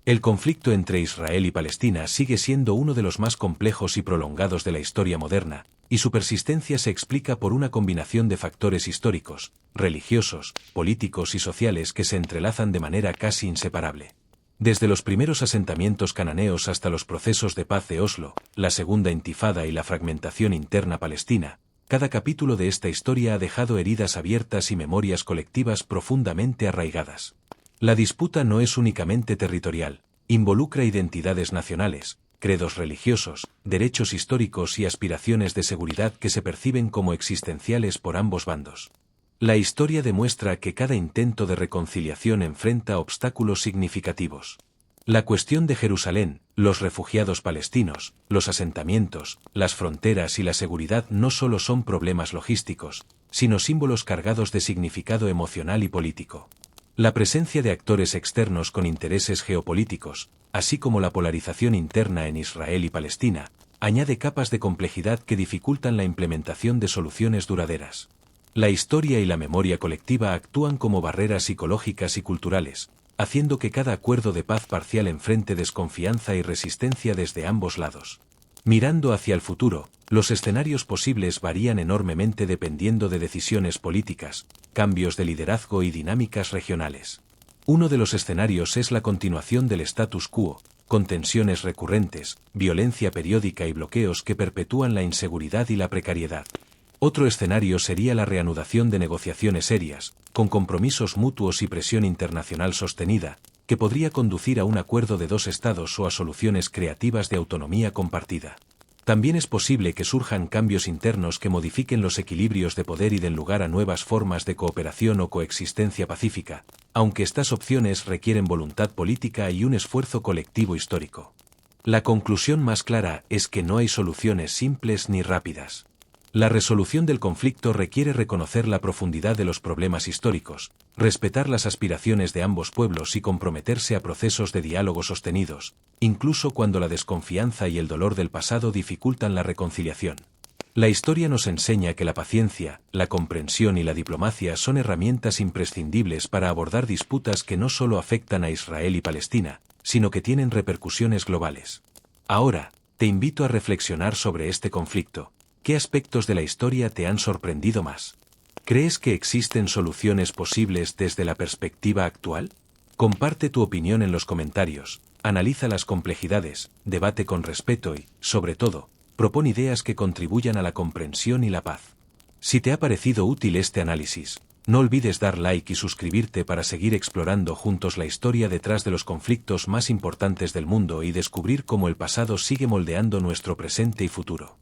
El conflicto entre Israel y Palestina sigue siendo uno de los más complejos y prolongados de la historia moderna, y su persistencia se explica por una combinación de factores históricos, religiosos, políticos y sociales que se entrelazan de manera casi inseparable. Desde los primeros asentamientos cananeos hasta los procesos de paz de Oslo, la Segunda Intifada y la fragmentación interna palestina, cada capítulo de esta historia ha dejado heridas abiertas y memorias colectivas profundamente arraigadas. La disputa no es únicamente territorial, involucra identidades nacionales, credos religiosos, derechos históricos y aspiraciones de seguridad que se perciben como existenciales por ambos bandos. La historia demuestra que cada intento de reconciliación enfrenta obstáculos significativos. La cuestión de Jerusalén, los refugiados palestinos, los asentamientos, las fronteras y la seguridad no solo son problemas logísticos, sino símbolos cargados de significado emocional y político. La presencia de actores externos con intereses geopolíticos, así como la polarización interna en Israel y Palestina, añade capas de complejidad que dificultan la implementación de soluciones duraderas. La historia y la memoria colectiva actúan como barreras psicológicas y culturales, haciendo que cada acuerdo de paz parcial enfrente desconfianza y resistencia desde ambos lados. Mirando hacia el futuro, los escenarios posibles varían enormemente dependiendo de decisiones políticas, cambios de liderazgo y dinámicas regionales. Uno de los escenarios es la continuación del status quo, con tensiones recurrentes, violencia periódica y bloqueos que perpetúan la inseguridad y la precariedad. Otro escenario sería la reanudación de negociaciones serias, con compromisos mutuos y presión internacional sostenida, que podría conducir a un acuerdo de dos estados o a soluciones creativas de autonomía compartida. También es posible que surjan cambios internos que modifiquen los equilibrios de poder y den lugar a nuevas formas de cooperación o coexistencia pacífica, aunque estas opciones requieren voluntad política y un esfuerzo colectivo histórico. La conclusión más clara es que no hay soluciones simples ni rápidas. La resolución del conflicto requiere reconocer la profundidad de los problemas históricos, respetar las aspiraciones de ambos pueblos y comprometerse a procesos de diálogo sostenidos, incluso cuando la desconfianza y el dolor del pasado dificultan la reconciliación. La historia nos enseña que la paciencia, la comprensión y la diplomacia son herramientas imprescindibles para abordar disputas que no solo afectan a Israel y Palestina, sino que tienen repercusiones globales. Ahora, te invito a reflexionar sobre este conflicto. ¿Qué aspectos de la historia te han sorprendido más? ¿Crees que existen soluciones posibles desde la perspectiva actual? Comparte tu opinión en los comentarios, analiza las complejidades, debate con respeto y, sobre todo, propon ideas que contribuyan a la comprensión y la paz. Si te ha parecido útil este análisis, no olvides dar like y suscribirte para seguir explorando juntos la historia detrás de los conflictos más importantes del mundo y descubrir cómo el pasado sigue moldeando nuestro presente y futuro.